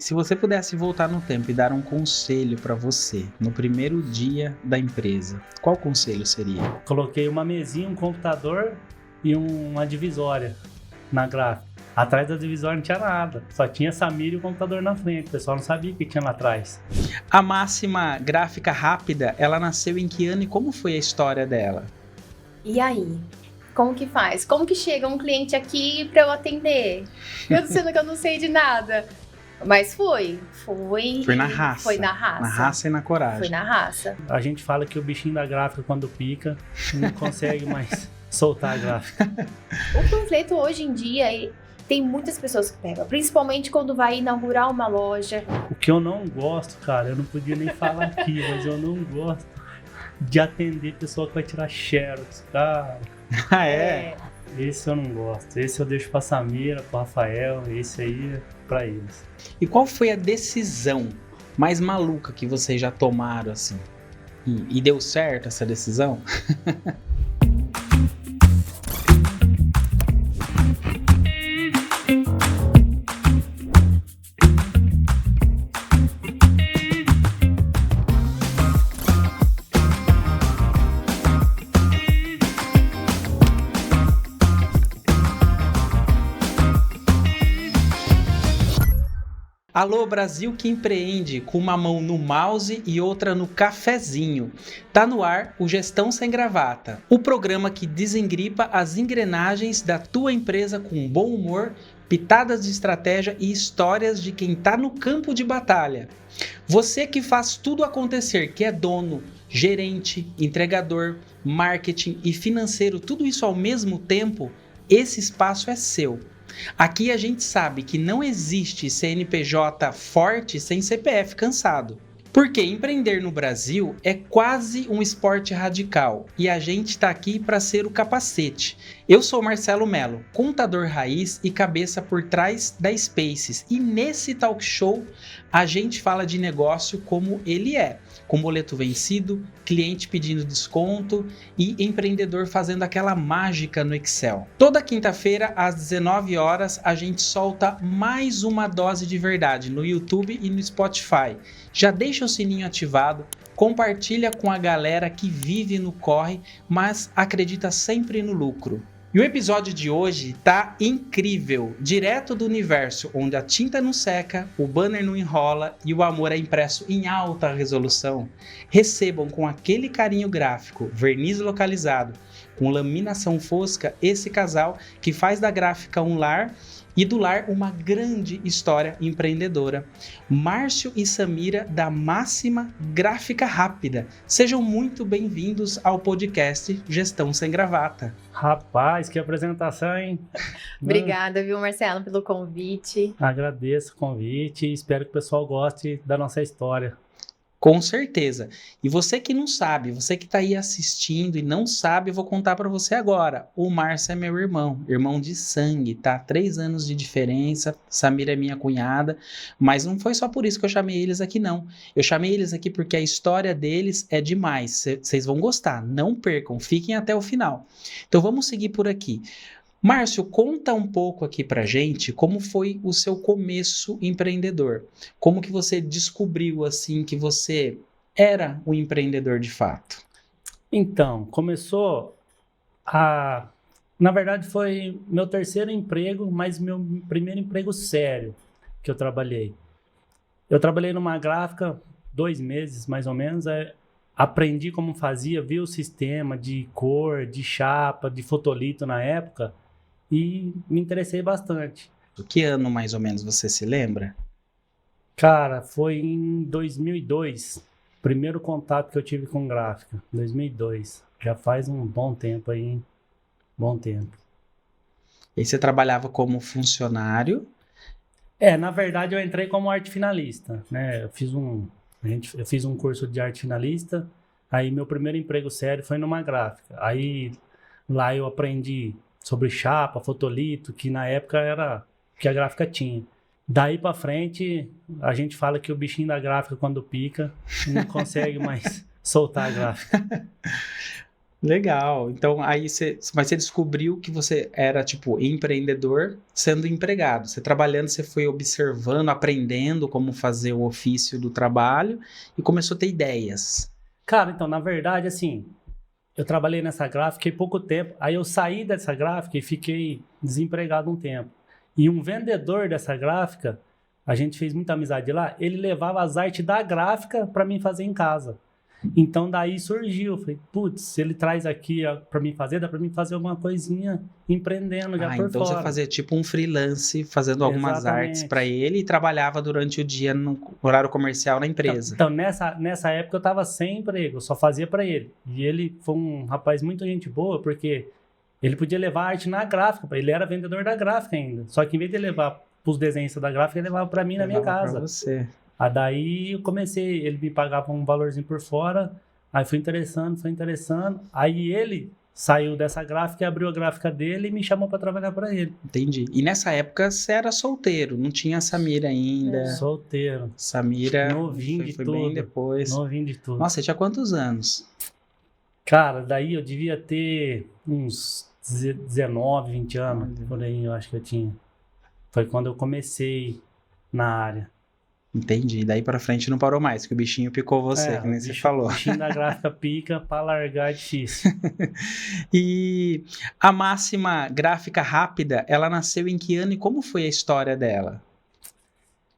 Se você pudesse voltar no tempo e dar um conselho para você no primeiro dia da empresa, qual conselho seria? Coloquei uma mesinha, um computador e uma divisória na gráfica. Atrás da divisória não tinha nada, só tinha Samira e o computador na frente. O pessoal não sabia o que tinha lá atrás. A Máxima Gráfica Rápida, ela nasceu em que ano e como foi a história dela? E aí? Como que faz? Como que chega um cliente aqui para eu atender? Eu sendo que eu não sei de nada. Mas foi na raça. Foi na raça. Na raça e na coragem. Foi na raça. A gente fala que o bichinho da gráfica, quando pica, não consegue mais soltar a gráfica. O panfleto hoje em dia tem muitas pessoas que pegam, principalmente quando vai inaugurar uma loja. O que eu não gosto, cara, eu não podia nem falar aqui, mas eu não gosto de atender pessoa que vai tirar xerox, cara. Ah, é? Esse eu não gosto. Esse eu deixo pra Samira, pro Rafael, esse aí é pra eles. E qual foi a decisão mais maluca que vocês já tomaram, assim? E deu certo essa decisão? Alô, Brasil que empreende, com uma mão no mouse e outra no cafezinho. Tá no ar o Gestão Sem Gravata, o programa que desengripa as engrenagens da tua empresa com bom humor, pitadas de estratégia e histórias de quem tá no campo de batalha. Você que faz tudo acontecer, que é dono, gerente, entregador, marketing e financeiro, tudo isso ao mesmo tempo, esse espaço é seu. Aqui a gente sabe que não existe CNPJ forte sem CPF cansado. Porque empreender no Brasil é quase um esporte radical e a gente está aqui para ser o capacete. Eu sou Marcelo Mello, contador raiz e cabeça por trás da Spaces, e nesse talk show a gente fala de negócio como ele é, com boleto vencido, cliente pedindo desconto e empreendedor fazendo aquela mágica no Excel. Toda quinta-feira às 19 horas a gente solta mais uma dose de verdade no YouTube e no Spotify. Já deixa o sininho ativado, compartilha com a galera que vive no corre, mas acredita sempre no lucro. E o episódio de hoje tá incrível, direto do universo onde a tinta não seca, o banner não enrola e o amor é impresso em alta resolução. Recebam com aquele carinho gráfico, verniz localizado, com laminação fosca, esse casal que faz da gráfica um lar e do lar uma grande história empreendedora. Márcio e Samira da Máxima Gráfica Rápida. Sejam muito bem-vindos ao podcast Gestão Sem Gravata. Rapaz, que apresentação, hein? Obrigada, viu, Marcelo, pelo convite. Agradeço o convite e espero que o pessoal goste da nossa história. Com certeza. E você que não sabe, você que está aí assistindo e não sabe, eu vou contar para você agora. O Márcio é meu irmão de sangue, tá? 3 anos de diferença, Samira é minha cunhada, mas não foi só por isso que eu chamei eles aqui, não. Eu chamei eles aqui porque a história deles é demais, vocês vão gostar, não percam, fiquem até o final. Então vamos seguir por aqui. Márcio, conta um pouco aqui pra gente como foi o seu começo empreendedor. Como que você descobriu, assim, que você era um empreendedor de fato? Então, na verdade foi meu terceiro emprego, mas meu primeiro emprego sério que eu trabalhei. Eu trabalhei numa gráfica 2 meses, mais ou menos, aprendi como fazia, vi o sistema de cor, de chapa, de fotolito na época, e me interessei bastante. Que ano mais ou menos você se lembra? Cara, foi em 2002, primeiro contato que eu tive com gráfica, 2002. Já faz um bom tempo aí, hein? Bom tempo. E você trabalhava como funcionário? Na verdade eu entrei como arte finalista, né? Eu fiz um curso de arte finalista, aí meu primeiro emprego sério foi numa gráfica. Aí lá eu aprendi sobre chapa, fotolito, que na época era que a gráfica tinha. Daí pra frente, a gente fala que o bichinho da gráfica, quando pica, não consegue mais soltar a gráfica. Legal. Então, aí mas você descobriu que você era, tipo, empreendedor sendo empregado. Você trabalhando, você foi observando, aprendendo como fazer o ofício do trabalho e começou a ter ideias. Cara, então, na verdade, assim, eu trabalhei nessa gráfica, fiquei pouco tempo. Aí eu saí dessa gráfica e fiquei desempregado um tempo. E um vendedor dessa gráfica, a gente fez muita amizade lá, ele levava as artes da gráfica para mim fazer em casa. Então daí surgiu, eu falei, putz, se ele traz aqui para mim fazer, dá para mim fazer alguma coisinha empreendendo já por Então fora. você fazia tipo um freelance, fazendo algumas Exatamente. artes para ele e trabalhava durante o dia no horário comercial na empresa. Então nessa época eu estava sem emprego, eu só fazia para ele. E ele foi um rapaz muito gente boa, porque ele podia levar a arte na gráfica, ele era vendedor da gráfica ainda. Só que em vez de levar para os desenhos da gráfica, ele levava para mim na minha casa. Pra você. Aí daí eu comecei, ele me pagava um valorzinho por fora, aí foi interessando. Aí ele saiu dessa gráfica e abriu a gráfica dele e me chamou para trabalhar para ele. Entendi. E nessa época você era solteiro, não tinha a Samira ainda. Solteiro. Samira Novinho de foi tudo. bem depois. Novinho de tudo. Nossa, você tinha quantos anos? Cara, daí eu devia ter uns 19, 20 anos, por aí eu acho que eu tinha. Foi quando eu comecei na área. Entendi. Daí pra frente não parou mais, que o bichinho picou você, que nem você falou. O bichinho da gráfica pica, pra largar é difícil. E a Máxima Gráfica Rápida, ela nasceu em que ano e como foi a história dela?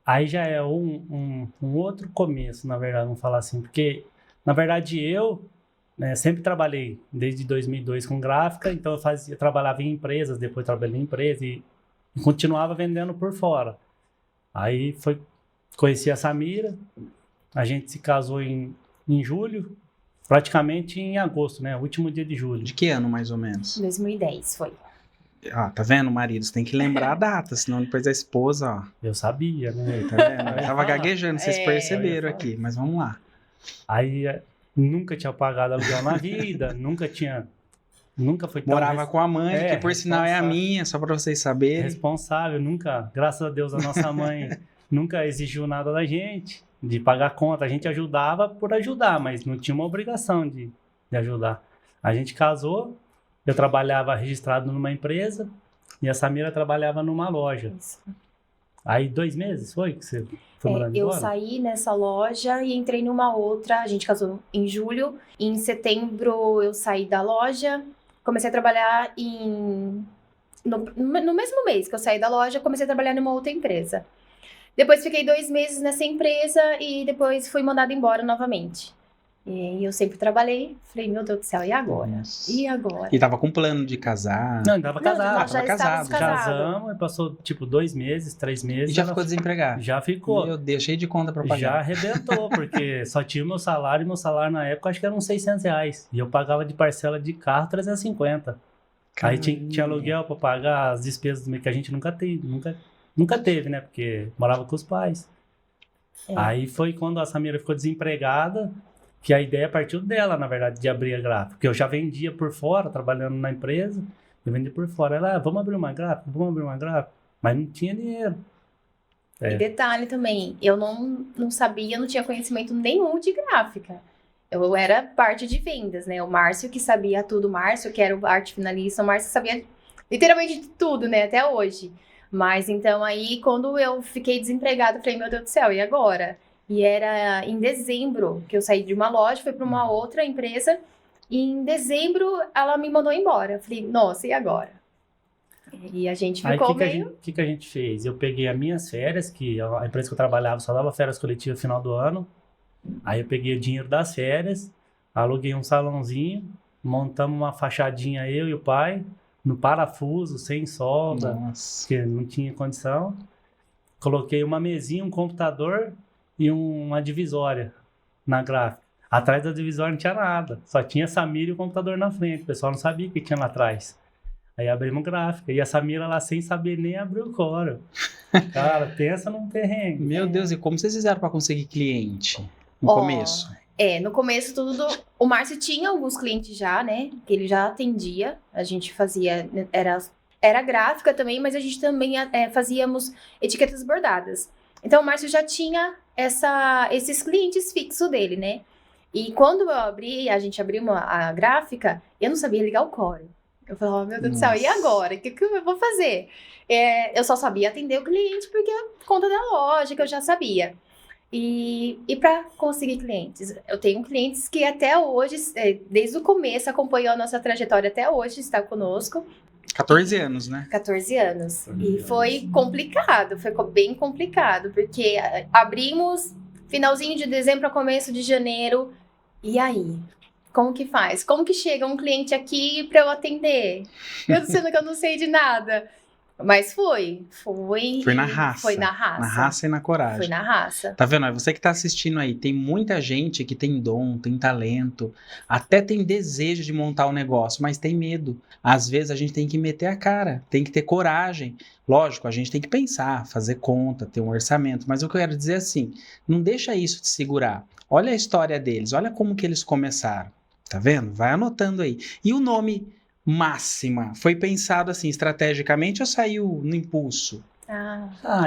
Aí já é um outro começo, na verdade, vamos falar assim, porque, na verdade, eu sempre trabalhei desde 2002 com gráfica, então eu trabalhava em empresas, depois trabalhei em empresa e continuava vendendo por fora. Aí conheci a Samira, a gente se casou em julho, praticamente em agosto, né? Último dia de julho. De que ano, mais ou menos? 2010 foi. Ah, tá vendo, marido? Você tem que lembrar a data, senão depois a esposa, ó. Eu sabia, né? Tá vendo? Eu tava gaguejando, vocês É, perceberam aqui, mas vamos lá. Aí nunca tinha pagado aluguel na vida, nunca foi tão Morava com a mãe, É, que por sinal é a responsável. minha, só pra vocês saberem. responsável, nunca, graças a Deus, a nossa mãe nunca exigiu nada da gente, de pagar conta. A gente ajudava por ajudar, mas não tinha uma obrigação de ajudar. A gente casou, eu trabalhava registrado numa empresa e a Samira trabalhava numa loja. Isso. Aí 2 meses foi que você foi morando Eu embora? saí nessa loja e entrei numa outra. A gente casou em julho. Em setembro eu saí da loja. Comecei a trabalhar no mesmo mês que eu saí da loja, comecei a trabalhar numa outra empresa. Depois fiquei 2 meses nessa empresa e depois fui mandada embora novamente. E eu sempre trabalhei. Falei, meu Deus do céu, e agora? Nossa. E agora? E tava com plano de casar. Não, estava Não, casado. nós já tava estávamos casado. casados. Casamos e passou tipo 2 meses, 3 meses. E já ela ficou desempregado. Já ficou. Meu Deus, cheio de conta pra Já pagar. arrebentou, porque só tinha o meu salário, e meu salário na época acho que era uns R$600. E eu pagava de parcela de carro 350. Aí tinha aluguel pra pagar, as despesas que a gente nunca teve, né? Porque morava com os pais. É. Aí foi quando a Samira ficou desempregada, que a ideia partiu dela, na verdade, de abrir a gráfica. Porque eu já vendia por fora, trabalhando na empresa, eu vendia por fora. Ela, vamos abrir uma gráfica? Mas não tinha dinheiro. E detalhe também, eu não sabia, não tinha conhecimento nenhum de gráfica. Eu era parte de vendas, né? O Márcio que sabia tudo, o Márcio que era o arte finalista, o Márcio sabia literalmente de tudo, né? Até hoje. Mas então aí, quando eu fiquei desempregada, eu falei, meu Deus do céu, e agora? E era em dezembro que eu saí de uma loja, fui para uma outra empresa, e em dezembro ela me mandou embora. Eu falei, nossa, e agora? E a gente Aí ficou o meio... que a gente fez? Eu peguei as minhas férias, que a empresa que eu trabalhava só dava férias coletivas no final do ano. Aí eu peguei o dinheiro das férias, aluguei um salãozinho, montamos uma fachadinha eu e o pai, no parafuso, sem solda, Nossa. porque não tinha condição. Coloquei uma mesinha, um computador e uma divisória na gráfica. Atrás da divisória não tinha nada, só tinha a Samira e o computador na frente, o pessoal não sabia o que tinha lá atrás. Aí abrimos gráfica, e a Samira lá sem saber nem abrir o Corel. Cara, pensa num perrengue. Meu Deus, e como vocês fizeram pra conseguir cliente no Ó, começo? no começo tudo... O Márcio tinha alguns clientes já, né? Que ele já atendia. A gente fazia... Era gráfica também, mas a gente também fazíamos etiquetas bordadas. Então, o Márcio já tinha esses clientes fixos dele, né? E quando a gente abriu a gráfica, eu não sabia ligar o Corel. Eu falava, meu Deus do céu, e agora? O que eu vou fazer? Eu só sabia atender o cliente porque por conta da loja que eu já sabia. E para conseguir clientes? Eu tenho clientes que até hoje, desde o começo, acompanhou a nossa trajetória até hoje, está conosco. 14 anos, né? 14 anos. E foi complicado, foi bem complicado, porque abrimos finalzinho de dezembro a começo de janeiro. E aí? Como que faz? Como que chega um cliente aqui para eu atender? Eu sendo que eu não sei de nada. Mas foi na raça. Foi na raça. Na raça e na coragem. Foi na raça. Tá vendo? Você que tá assistindo aí, tem muita gente que tem dom, tem talento, até tem desejo de montar um negócio, mas tem medo. Às vezes a gente tem que meter a cara, tem que ter coragem. Lógico, a gente tem que pensar, fazer conta, ter um orçamento, mas o que eu quero dizer é assim, não deixa isso te segurar. Olha a história deles, olha como que eles começaram. Tá vendo? Vai anotando aí. E o nome Máxima foi pensado assim estrategicamente ou saiu no impulso?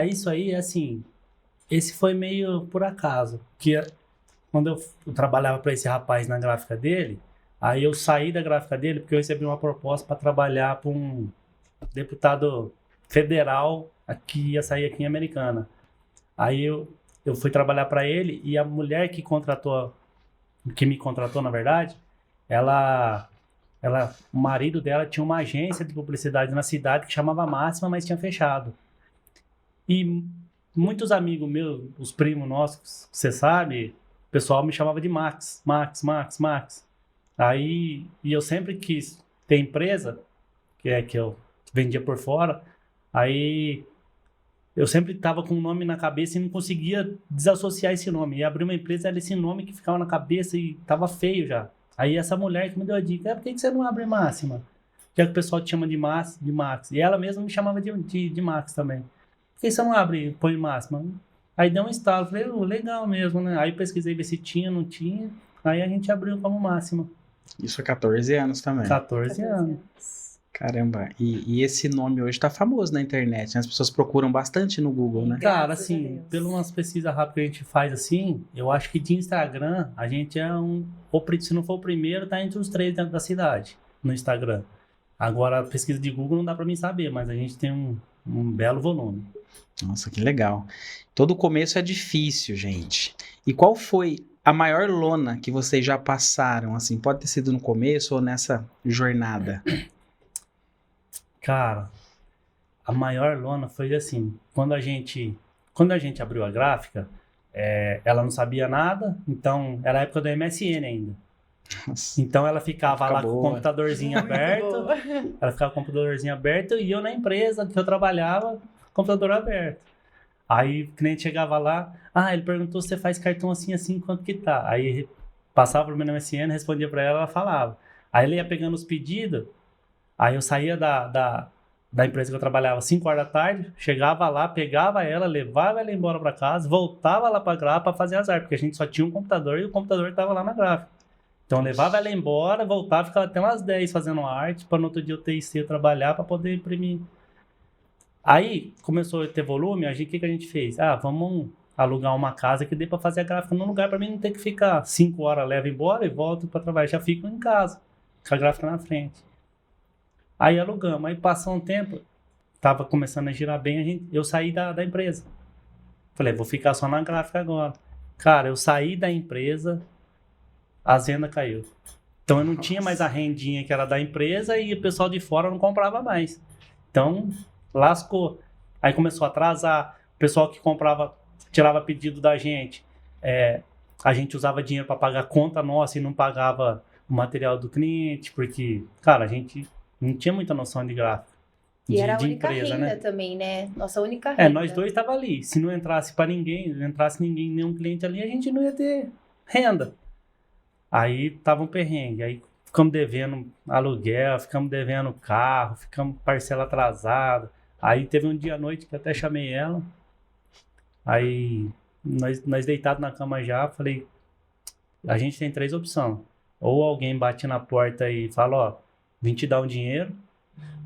Isso aí, assim, esse foi meio por acaso, que quando eu trabalhava para esse rapaz na gráfica dele, aí eu saí da gráfica dele porque eu recebi uma proposta para trabalhar para um deputado federal que ia sair aqui em Americana. Aí eu fui trabalhar para ele e a mulher que me contratou, na verdade, o marido dela tinha uma agência de publicidade na cidade que chamava Máxima, mas tinha fechado. E muitos amigos meus, os primos nossos, você sabe, o pessoal me chamava de Max. Aí, e eu sempre quis ter empresa, que eu vendia por fora, aí eu sempre estava com um nome na cabeça e não conseguia desassociar esse nome. E abrir uma empresa era esse nome que ficava na cabeça e estava feio já. Aí essa mulher que me deu a dica, por que você não abre Máxima? Já que o pessoal te chama de Max. E ela mesma me chamava de Max também. Por que você não abre, põe Máxima? Aí deu um estalo, falei, legal mesmo, né? Aí pesquisei ver se tinha, não tinha. Aí a gente abriu como Máxima. Isso há 14 anos também. 14 anos. Caramba, e esse nome hoje tá famoso na internet, né? As pessoas procuram bastante no Google, né? Cara, assim, pelas umas pesquisas rápidas que a gente faz assim, eu acho que de Instagram, a gente se não for o primeiro, tá entre os 3 dentro da cidade, no Instagram. Agora, a pesquisa de Google não dá pra mim saber, mas a gente tem um belo volume. Nossa, que legal. Todo começo é difícil, gente. E qual foi a maior lona que vocês já passaram, assim? Pode ter sido no começo ou nessa jornada? Cara, a maior lona foi assim, quando a gente abriu a gráfica, ela não sabia nada, então era a época do MSN ainda. Nossa, então ela ficava lá com o computadorzinho aberto, e eu na empresa que eu trabalhava, computador aberto. Aí o cliente chegava lá, ele perguntou se você faz cartão assim, quanto que tá? Aí passava pro meu MSN, respondia pra ela falava. Aí ele ia pegando os pedidos. Aí eu saía da empresa que eu trabalhava 5 horas da tarde, chegava lá, pegava ela, levava ela embora para casa, voltava lá para a gráfica para fazer as artes, porque a gente só tinha um computador e o computador estava lá na gráfica. Então eu levava ela embora, voltava, ficava até umas 10 fazendo arte, para no outro dia eu ter cedo trabalhar para poder imprimir. Aí começou a ter volume, o que a gente fez? Vamos alugar uma casa que dê para fazer a gráfica num lugar para mim não ter que ficar 5 horas, leva embora e volto para trabalhar, já fico em casa, com a gráfica na frente. Aí alugamos, aí passou um tempo, tava começando a girar bem, eu saí da empresa. Falei, vou ficar só na gráfica agora. Cara, eu saí da empresa, a venda caiu. Então eu não tinha mais a rendinha que era da empresa e o pessoal de fora não comprava mais. Então, lascou. Aí começou a atrasar, o pessoal que comprava, tirava pedido da gente. A gente usava dinheiro para pagar a conta nossa e não pagava o material do cliente, porque, cara, a gente não tinha muita noção de gráfico. E era a única empresa, renda, né? Também, né? Nossa única renda. Nós dois tava ali. Se não entrasse para ninguém, não entrasse nenhum cliente ali, a gente não ia ter renda. Aí tava um perrengue. Aí ficamos devendo aluguel, ficamos devendo carro, ficamos parcela atrasada. Aí teve um dia à noite que eu até chamei ela. Aí nós deitados na cama já, falei, a gente tem 3 opções. Ou alguém bate na porta e fala, vim te dar um dinheiro,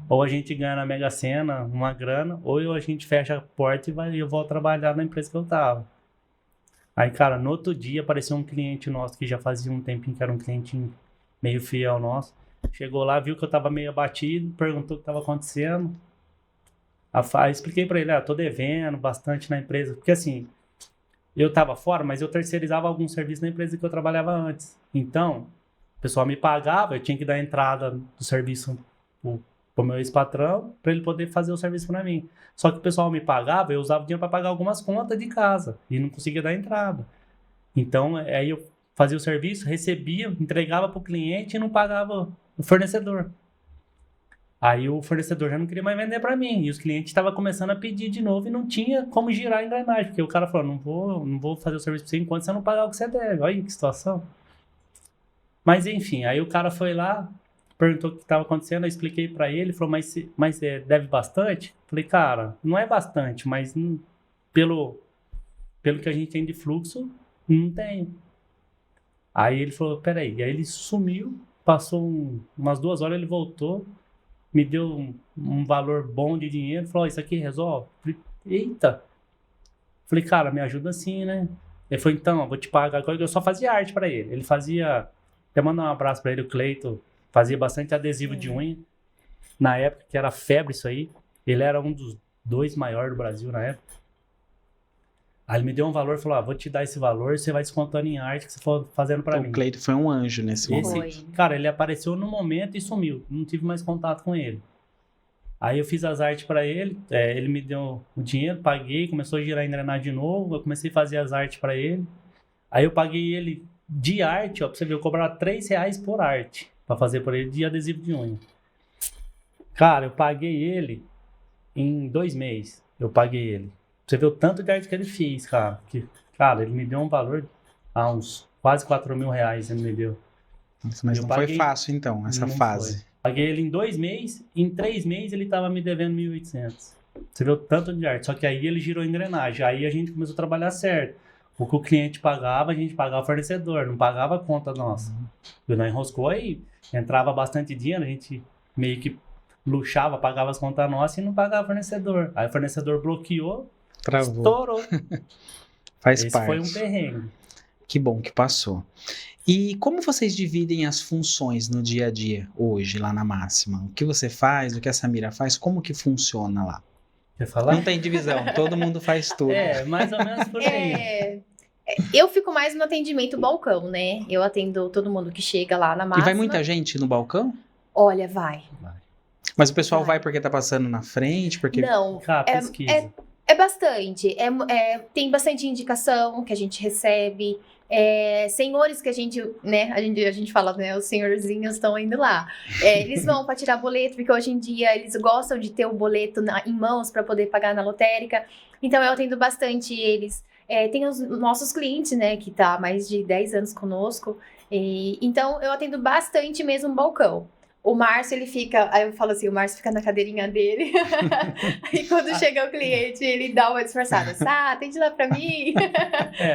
ou a gente ganha na Mega Sena uma grana, ou a gente fecha a porta e eu volto trabalhar na empresa que eu tava. Aí, cara, no outro dia apareceu um cliente nosso que já fazia um tempinho que era um cliente meio fiel nosso. Chegou lá, viu que eu tava meio abatido, perguntou o que tava acontecendo. Expliquei pra ele, tô devendo bastante na empresa. Porque assim, eu tava fora, mas eu terceirizava algum serviço na empresa que eu trabalhava antes. Então, o pessoal me pagava, eu tinha que dar entrada do serviço pro meu ex-patrão, para ele poder fazer o serviço para mim. Só que o pessoal me pagava, eu usava o dinheiro para pagar algumas contas de casa e não conseguia dar entrada. Então, aí eu fazia o serviço, recebia, entregava para o cliente e não pagava o fornecedor. Aí o fornecedor já não queria mais vender para mim. E os clientes estavam começando a pedir de novo e não tinha como girar a engrenagem. Porque o cara falou, não vou fazer o serviço para você enquanto você não pagar o que você deve. Olha que situação. Mas enfim, aí o cara foi lá, perguntou o que estava acontecendo, eu expliquei para ele, falou, mas deve bastante? Falei, cara, não é bastante, mas pelo que a gente tem de fluxo, não tem. Aí ele falou, peraí, aí ele sumiu, passou umas 2 horas, ele voltou, me deu um valor bom de dinheiro, falou, isso aqui resolve? Falei, eita! Falei, cara, me ajuda assim, né? Ele falou, então, eu vou te pagar. Eu só fazia arte para ele. Ele fazia, até mandar um abraço para ele, o Cleito, fazia bastante adesivo de unha. Na época, que era febre isso aí. Ele era um dos 2 maiores do Brasil na época. Aí ele me deu um valor e falou, vou te dar esse valor, você vai descontando em arte que você for fazendo para mim. O Cleito foi um anjo nesse momento. Cara, ele apareceu no momento e sumiu. Não tive mais contato com ele. Aí eu fiz as artes para ele, ele me deu o dinheiro, paguei, começou a girar a engrenagem de novo, eu comecei a fazer as artes para ele. Aí eu paguei ele de arte, pra você ver, eu cobrava R$3 por arte, para fazer por ele de adesivo de unha. Cara, eu paguei ele em 2 meses, eu paguei ele. Você vê o tanto de arte que ele fez, cara. Cara, ele me deu um valor a uns quase R$4.000, ele me deu. Nossa, mas não foi fácil então, essa fase. Paguei ele em 2 meses, em 3 meses ele tava me devendo 1.800. Você vê o tanto de arte, só que aí ele girou a engrenagem, aí a gente começou a trabalhar certo. O que o cliente pagava, a gente pagava o fornecedor, não pagava a conta nossa. E nós enroscou aí, entrava bastante dinheiro, a gente meio que luxava, pagava as contas nossas e não pagava o fornecedor. Aí o fornecedor bloqueou, travou. Estourou. Faz Esse parte. foi um perrengue. Que bom que passou. E como vocês dividem as funções no dia a dia, hoje, lá na Máxima? O que você faz, o que a Samira faz, como que funciona lá? Quer falar? Não tem divisão, todo mundo faz tudo. Mais ou menos por aí. Eu fico mais no atendimento balcão, né? Eu atendo todo mundo que chega lá na Máxima. E vai muita gente no balcão? Olha, vai. Mas o pessoal vai porque tá passando na frente? Porque... Não, pesquisa. É bastante. Tem bastante indicação que a gente recebe. Senhores que a gente fala, né? Os senhorzinhos estão indo lá. Eles vão para tirar boleto, porque hoje em dia eles gostam de ter o boleto em mãos para poder pagar na lotérica. Então eu atendo bastante eles. Tem os nossos clientes, né? Que tá há mais de 10 anos conosco. Então eu atendo bastante mesmo balcão. O Márcio, ele fica... Aí eu falo assim, o Márcio fica na cadeirinha dele. Aí quando chega o cliente, ele dá uma disfarçada. Atende lá pra mim.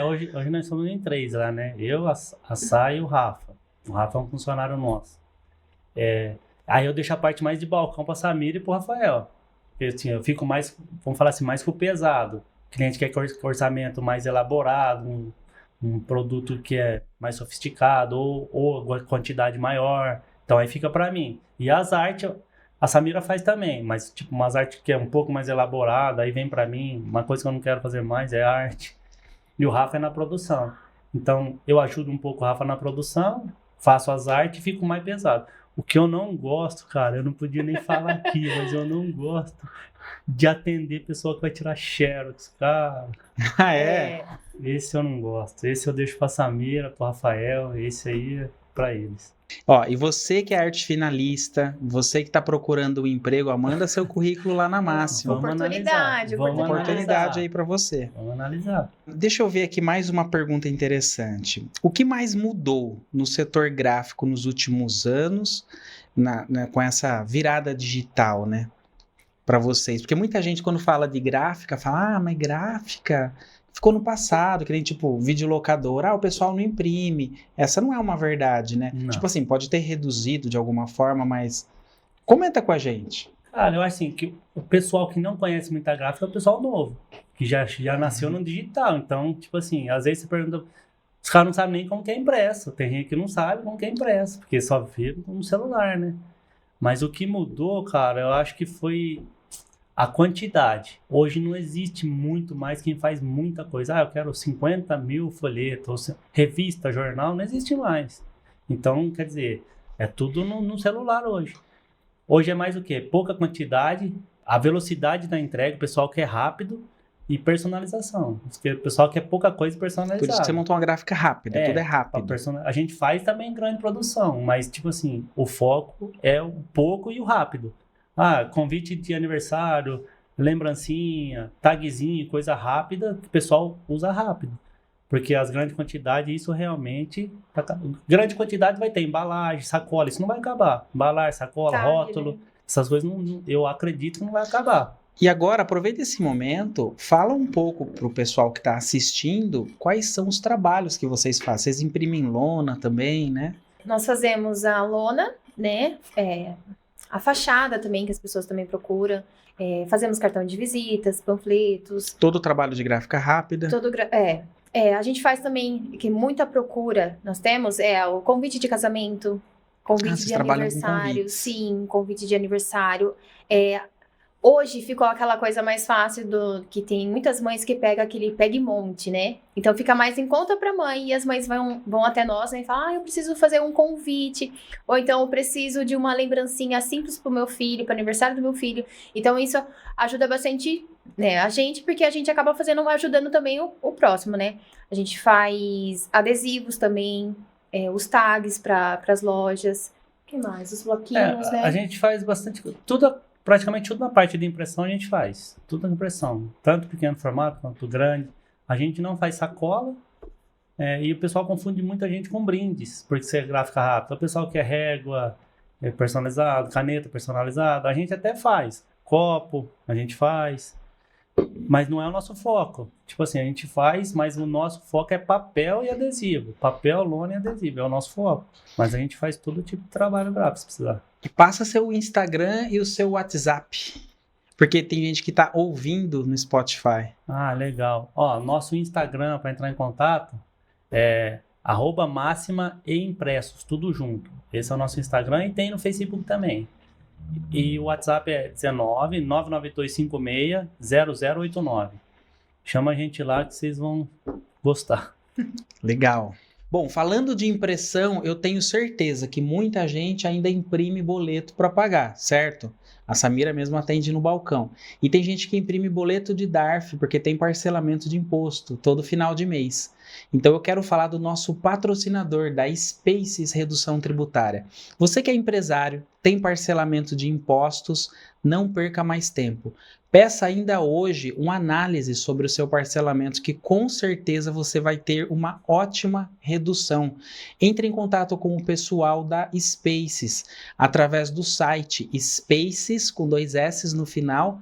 Hoje nós somos em 3 lá, né? Eu, a Sá e o Rafa. O Rafa é um funcionário nosso. Aí eu deixo a parte mais de balcão pra Samira e pro Rafael. Porque assim, eu fico mais, vamos falar assim, mais pro pesado. O cliente quer orçamento mais elaborado, um produto que é mais sofisticado ou quantidade maior. Então aí fica pra mim. E as artes, a Samira faz também, mas tipo umas artes que é um pouco mais elaborada, aí vem pra mim. Uma coisa que eu não quero fazer mais é arte. E o Rafa é na produção. Então eu ajudo um pouco o Rafa na produção, faço as artes e fico mais pesado. O que eu não gosto, cara, eu não podia nem falar aqui, mas eu não gosto de atender pessoa que vai tirar xerox, cara. Esse eu não gosto. Esse eu deixo pra Samira, pro Rafael, esse aí é pra eles. E você que é arte finalista, você que está procurando um emprego, manda seu currículo lá na Máxima. Oportunidade aí para você. Vamos analisar. Deixa eu ver aqui mais uma pergunta interessante. O que mais mudou no setor gráfico nos últimos anos, com essa virada digital, né? Para vocês? Porque muita gente, quando fala de gráfica, fala, mas gráfica... Ficou no passado, que nem tipo videolocador, o pessoal não imprime. Essa não é uma verdade, né? Não. Tipo assim, pode ter reduzido de alguma forma, mas comenta com a gente. Cara, eu acho assim, que o pessoal que não conhece muita gráfica é o pessoal novo, que já nasceu no digital. Então, tipo assim, às vezes você pergunta, os caras não sabem nem como que é impresso. Tem gente que não sabe como que é impresso, porque só vê no celular, né? Mas o que mudou, cara, eu acho que foi a quantidade. Hoje não existe muito mais quem faz muita coisa. Eu quero 50 mil folhetos, revista, jornal, não existe mais. Então, quer dizer, é tudo no celular hoje. Hoje é mais o quê? Pouca quantidade, a velocidade da entrega, o pessoal quer rápido e personalização. O pessoal quer pouca coisa personalizada. Por isso que você montou uma gráfica rápida, tudo é rápido. A gente faz também grande produção, mas tipo assim, o foco é o pouco e o rápido. Convite de aniversário, lembrancinha, tagzinho, coisa rápida, que o pessoal usa rápido. Porque as grandes quantidades, isso realmente... Grande quantidade vai ter embalagem, sacola, isso não vai acabar. Embalagem, sacola, rótulo, essas coisas eu acredito que não vai acabar. E agora, aproveita esse momento, fala um pouco para o pessoal que está assistindo quais são os trabalhos que vocês fazem. Vocês imprimem lona também, né? Nós fazemos a lona, né? A fachada também, que as pessoas também procuram. Fazemos cartão de visitas, panfletos. Todo o trabalho de gráfica rápida. A gente faz também, que muita procura nós temos, o convite de casamento, convite de aniversário. Sim, convite de aniversário. Hoje ficou aquela coisa mais fácil que tem muitas mães que pegam aquele pega-e-monte, né? Então fica mais em conta para a mãe e as mães vão até nós, né, e falam, eu preciso fazer um convite, ou então eu preciso de uma lembrancinha simples pro meu filho, para o aniversário do meu filho. Então isso ajuda bastante, né, a gente, porque a gente acaba ajudando também o próximo, né? A gente faz adesivos também, os tags para as lojas, o que mais? Os bloquinhos, né? A gente faz bastante, praticamente tudo na parte de impressão a gente faz. Tudo na impressão. Tanto pequeno formato quanto grande. A gente não faz sacola. E o pessoal confunde muita gente com brindes. Porque você é gráfica rápida. O pessoal quer régua personalizada, caneta personalizada. A gente até faz. Copo, a gente faz. Mas não é o nosso foco. Tipo assim, a gente faz, mas o nosso foco é papel e adesivo. Papel, lona e adesivo. É o nosso foco. Mas a gente faz todo tipo de trabalho gráfico, se precisar. E passa seu Instagram e o seu WhatsApp. Porque tem gente que está ouvindo no Spotify. Legal. Nosso Instagram para entrar em contato é @máxima-e-impressos, tudo junto. Esse é o nosso Instagram e tem no Facebook também. E o WhatsApp é 19 99256 0089. Chama a gente lá que vocês vão gostar. Legal. Bom, falando de impressão, eu tenho certeza que muita gente ainda imprime boleto para pagar, certo? A Samira mesmo atende no balcão. E tem gente que imprime boleto de DARF porque tem parcelamento de imposto todo final de mês. Então eu quero falar do nosso patrocinador da Spaces Redução Tributária. Você que é empresário, tem parcelamento de impostos, não perca mais tempo. Peça ainda hoje uma análise sobre o seu parcelamento, que com certeza você vai ter uma ótima redução. Entre em contato com o pessoal da Spaces através do site spaces, com 2 S no final,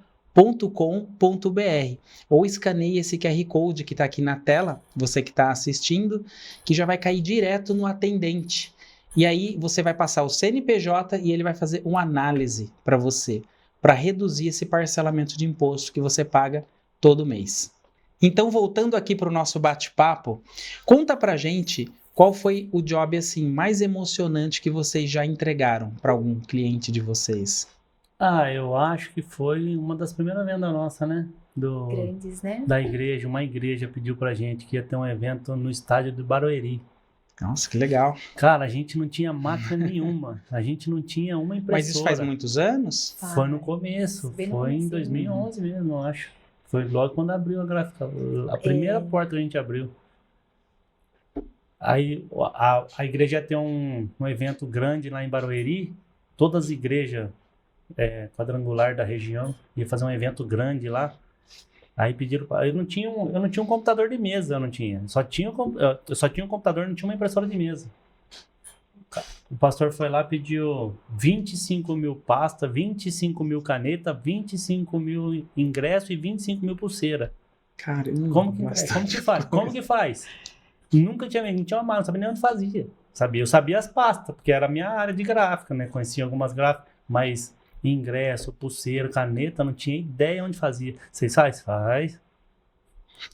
.com.br, ou escaneie esse QR Code que está aqui na tela, você que está assistindo, que já vai cair direto no atendente. E aí você vai passar o CNPJ e ele vai fazer uma análise para você, para reduzir esse parcelamento de imposto que você paga todo mês. Então, voltando aqui para o nosso bate-papo, conta pra gente qual foi o job assim mais emocionante que vocês já entregaram para algum cliente de vocês. Eu acho que foi uma das primeiras vendas nossas, né? Grandes, né? Da igreja. Uma igreja pediu pra gente que ia ter um evento no estádio do Barueri. Nossa, que legal. Cara, a gente não tinha máquina nenhuma. A gente não tinha uma impressora. Mas isso faz muitos anos? Foi no começo. Foi em 2011 mesmo, eu acho. Foi logo quando abriu a gráfica. A primeira porta que a gente abriu. Aí a igreja ia ter um evento grande lá em Barueri. Todas as igrejas quadrangular da região ia fazer um evento grande lá. Aí pediram, eu não tinha um computador de mesa, eu não tinha. Só tinha um computador, não tinha uma impressora de mesa. O pastor foi lá, pediu 25 mil pasta, 25 mil caneta, 25 mil ingresso e 25 mil pulseira. Caramba. Como que faz? Como que faz? Nunca tinha uma mala, não sabia nem onde fazia. Eu sabia as pastas, porque era a minha área de gráfica, né? Conhecia algumas gráficas, mas ingresso, pulseira, caneta, não tinha ideia onde fazia. Vocês faz.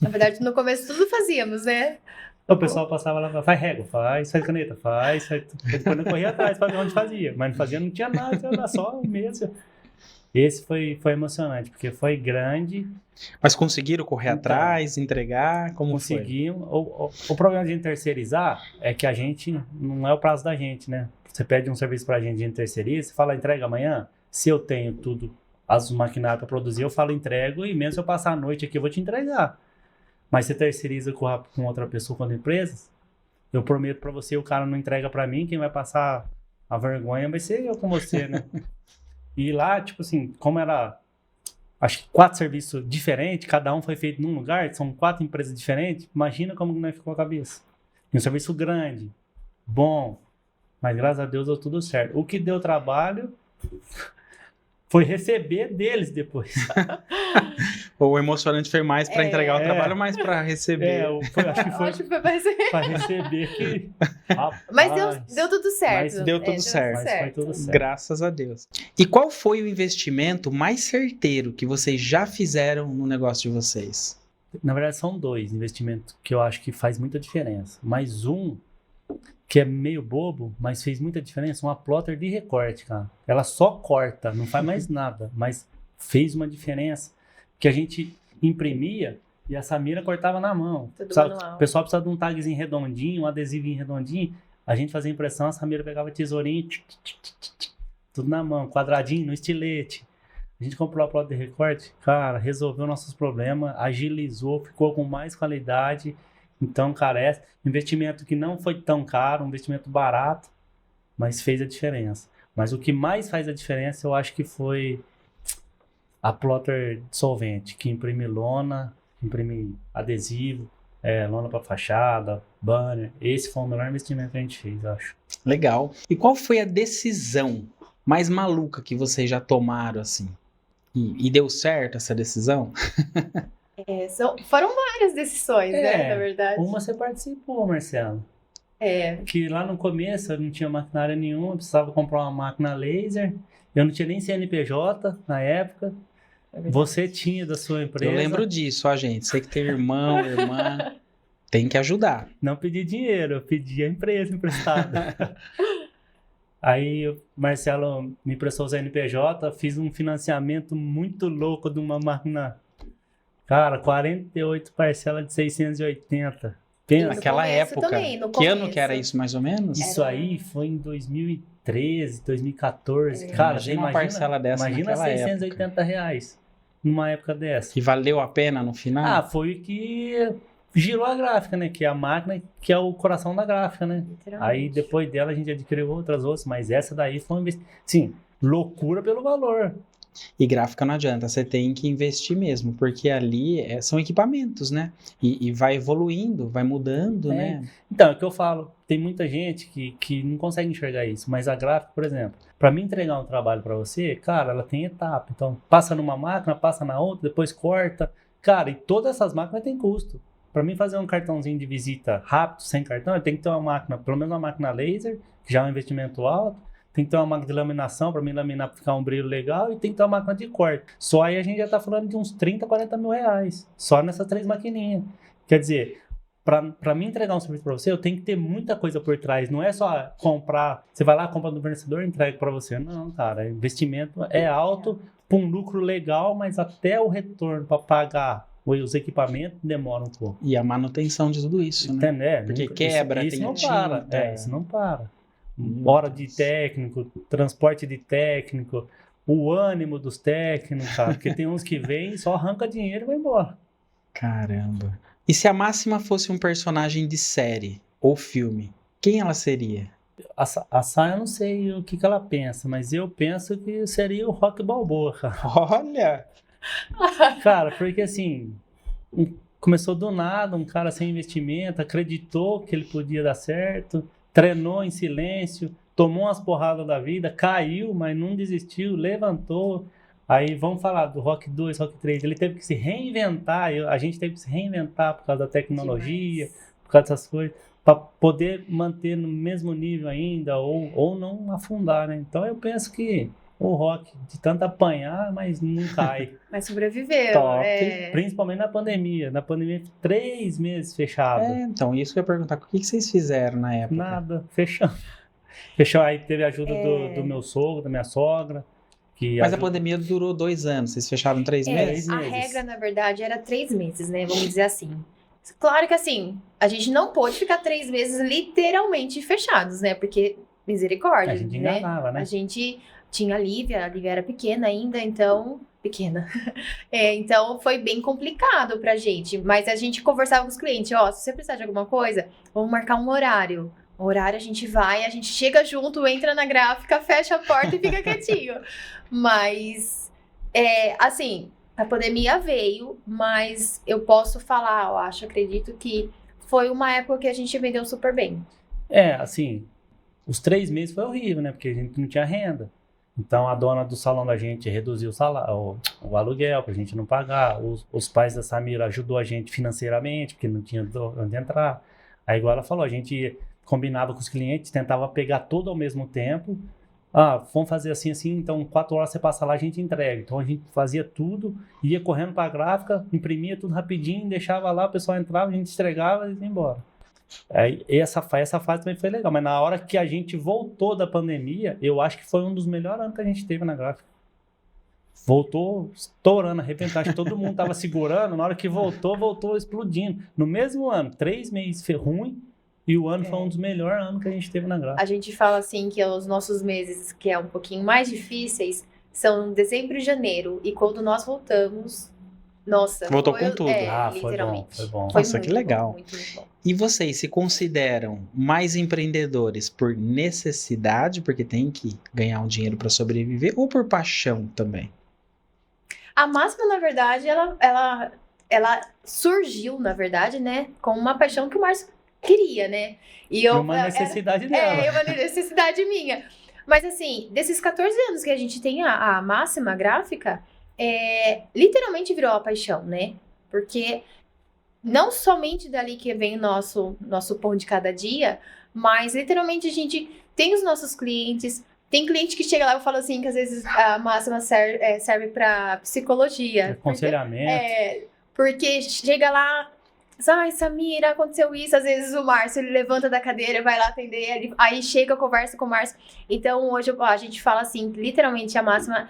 Na verdade, no começo tudo fazíamos, né? O pessoal passava lá, faz régua, faz caneta, faz. Depois não corria atrás para ver onde fazia. Mas não fazia, não tinha nada, era só mesmo. Esse foi emocionante, porque foi grande. Mas conseguiram correr atrás, entregar? Como conseguimos. O problema de terceirizar é que a gente, não é o prazo da gente, né? Você pede um serviço pra gente terceiriza, você fala, entrega amanhã. Se eu tenho tudo, as maquinários para produzir, eu falo, entrego, e mesmo se eu passar a noite aqui, eu vou te entregar. Mas você terceiriza com outra pessoa, com outra empresa, eu prometo para você, o cara não entrega para mim, quem vai passar a vergonha vai ser eu com você, né? E lá, tipo assim, como era, acho que 4 serviços diferentes, cada um foi feito num lugar, são 4 empresas diferentes, imagina como não ficou a cabeça. E um serviço grande, bom, mas graças a Deus deu tudo certo. O que deu trabalho foi receber deles depois. O emocionante foi mais para entregar o trabalho, mais para receber. Acho que foi para receber que... Mas deu tudo certo. Deu tudo certo. Foi tudo certo. Graças a Deus. E qual foi o investimento mais certeiro que vocês já fizeram no negócio de vocês? Na verdade, são 2 investimentos que eu acho que faz muita diferença. Mas um que é meio bobo, mas fez muita diferença, uma plotter de recorte, cara. Ela só corta, não faz mais nada, mas fez uma diferença que a gente imprimia e a Samira cortava na mão. O pessoal precisa de um tagzinho redondinho, um adesivinho redondinho, a gente fazia impressão, a Samira pegava tesourinho, tudo na mão, quadradinho, no estilete. A gente comprou a plotter de recorte, cara, resolveu nossos problemas, agilizou, ficou com mais qualidade. Então, cara, investimento que não foi tão caro, um investimento barato, mas fez a diferença. Mas o que mais faz a diferença, eu acho que foi a plotter solvente, que imprime lona, imprime adesivo, lona para fachada, banner. Esse foi o melhor investimento que a gente fez, eu acho. Legal. E qual foi a decisão mais maluca que vocês já tomaram, assim? E deu certo essa decisão? Foram várias decisões, né, na verdade. Uma você participou, Marcelo. Que lá no começo eu não tinha maquinária nenhuma, eu precisava comprar uma máquina laser. Eu não tinha nem CNPJ na época. Você tinha da sua empresa. Eu lembro disso, gente. Você que tem irmão, irmã, tem que ajudar. Não pedi dinheiro, eu pedi a empresa emprestada. Aí o Marcelo me emprestou o CNPJ, fiz um financiamento muito louco de uma máquina. Cara, 48 parcelas de 680. Pensa. Naquela época. Também, que ano que era isso, mais ou menos? Isso aí foi em 2013, 2014. Cara, imagina uma parcela dessa imagina naquela 680 época. Reais numa época dessa. E valeu a pena no final? Foi o que girou a gráfica, né? Que é a máquina que é o coração da gráfica, né? Aí depois dela a gente adquiriu outras, mas essa daí foi um investimento. Sim, loucura pelo valor. E gráfica não adianta, você tem que investir mesmo, porque ali são equipamentos, né? E vai evoluindo, vai mudando, né? Então, é o que eu falo, tem muita gente que não consegue enxergar isso, mas a gráfica, por exemplo, para mim entregar um trabalho para você, cara, ela tem etapa. Então, passa numa máquina, passa na outra, depois corta. Cara, e todas essas máquinas têm custo. Para mim fazer um cartãozinho de visita rápido, sem cartão, eu tenho que ter uma máquina, pelo menos uma máquina laser, que já é um investimento alto. Tem que ter uma máquina de laminação para mim laminar para ficar um brilho legal, e tem que ter uma máquina de corte. Só aí a gente já está falando de uns 30, 40 mil reais. Só nessas 3 maquininhas. Quer dizer, para mim entregar um serviço para você, eu tenho que ter muita coisa por trás. Não é só comprar, você vai lá, compra no fornecedor e entrega para você. Não, cara, investimento é alto, para um lucro legal, mas até o retorno para pagar os equipamentos demora um pouco. E a manutenção de tudo isso, né? Porque quebra, isso tem não tinta. para. Isso não para. Hora de técnico, transporte de técnico, o ânimo dos técnicos, cara, porque tem uns que vêm e só arranca dinheiro e vai embora. Caramba. E se a Máxima fosse um personagem de série ou filme, quem ela seria? A Sá, eu não sei o que ela pensa, mas eu penso que seria o Rock Balboa, cara. Olha! Cara, porque assim, começou do nada, um cara sem investimento, acreditou que ele podia dar certo, treinou em silêncio, tomou umas porradas da vida, caiu, mas não desistiu, levantou. Aí vamos falar do Rock 2, Rock 3, ele teve que se reinventar, a gente teve que se reinventar por causa da tecnologia, por causa dessas coisas, para poder manter no mesmo nível ainda, ou não afundar, né? Então eu penso que O Rock, de tanto apanhar, mas não cai. Mas sobreviveu. Top. Principalmente na pandemia. Na pandemia, 3 meses fechado. Então, isso que eu ia perguntar. O que vocês fizeram na época? Nada, fechamos. Fechou, aí teve a ajuda do meu sogro, da minha sogra. Mas a pandemia durou 2 anos, vocês fecharam 3 meses? A regra, na verdade, era 3 meses, né? Vamos dizer assim. Claro que assim, a gente não pôde ficar 3 meses literalmente fechados, né? Porque, misericórdia, A gente enganava, né? A gente tinha a Lívia era pequena ainda, então... Pequena. Então, foi bem complicado pra gente. Mas a gente conversava com os clientes, ó, se você precisar de alguma coisa, vamos marcar um horário. O horário a gente vai, a gente chega junto, entra na gráfica, fecha a porta e fica quietinho. Mas, assim, a pandemia veio, mas eu posso falar, acredito que foi uma época que a gente vendeu super bem. Assim, os 3 meses foi horrível, né? Porque a gente não tinha renda. Então, a dona do salão da gente reduziu o aluguel pra gente não pagar. Os pais da Samira ajudou a gente financeiramente, porque não tinha onde entrar. Aí, igual ela falou, a gente combinava com os clientes, tentava pegar tudo ao mesmo tempo. Vamos fazer assim, então 4 horas você passa lá, a gente entrega. Então a gente fazia tudo, ia correndo para a gráfica, imprimia tudo rapidinho, deixava lá, o pessoal entrava, a gente entregava e ia embora. Aí, essa fase também foi legal, mas na hora que a gente voltou da pandemia, eu acho que foi um dos melhores anos que a gente teve na gráfica. Voltou estourando, arrebentando, acho que todo mundo estava segurando, na hora que voltou explodindo. No mesmo ano, 3 meses foi ruim, e o ano foi um dos melhores anos que a gente teve na gráfica. A gente fala assim que os nossos meses, que é um pouquinho mais difíceis, são dezembro e janeiro. E quando nós voltamos, nossa... Voltou com tudo. Literalmente. Foi bom. Nossa, que legal. Bom, muito bom. E vocês se consideram mais empreendedores por necessidade, porque tem que ganhar um dinheiro para sobreviver, ou por paixão também? A Máxima, na verdade, ela surgiu, na verdade, né, com uma paixão que o Márcio queria, né? E uma necessidade dela. Uma necessidade minha. Mas assim, desses 14 anos que a gente tem a Máxima gráfica, literalmente virou a paixão, né? Porque não somente dali que vem o nosso pão de cada dia, mas literalmente a gente tem os nossos clientes. Tem cliente que chega lá e fala assim, que às vezes a Máxima serve para psicologia. Aconselhamento. Porque chega lá, ai, Samira, aconteceu isso. Às vezes o Márcio, ele levanta da cadeira, vai lá atender, aí chega, conversa com o Márcio. Então, hoje a gente fala assim, literalmente a Máxima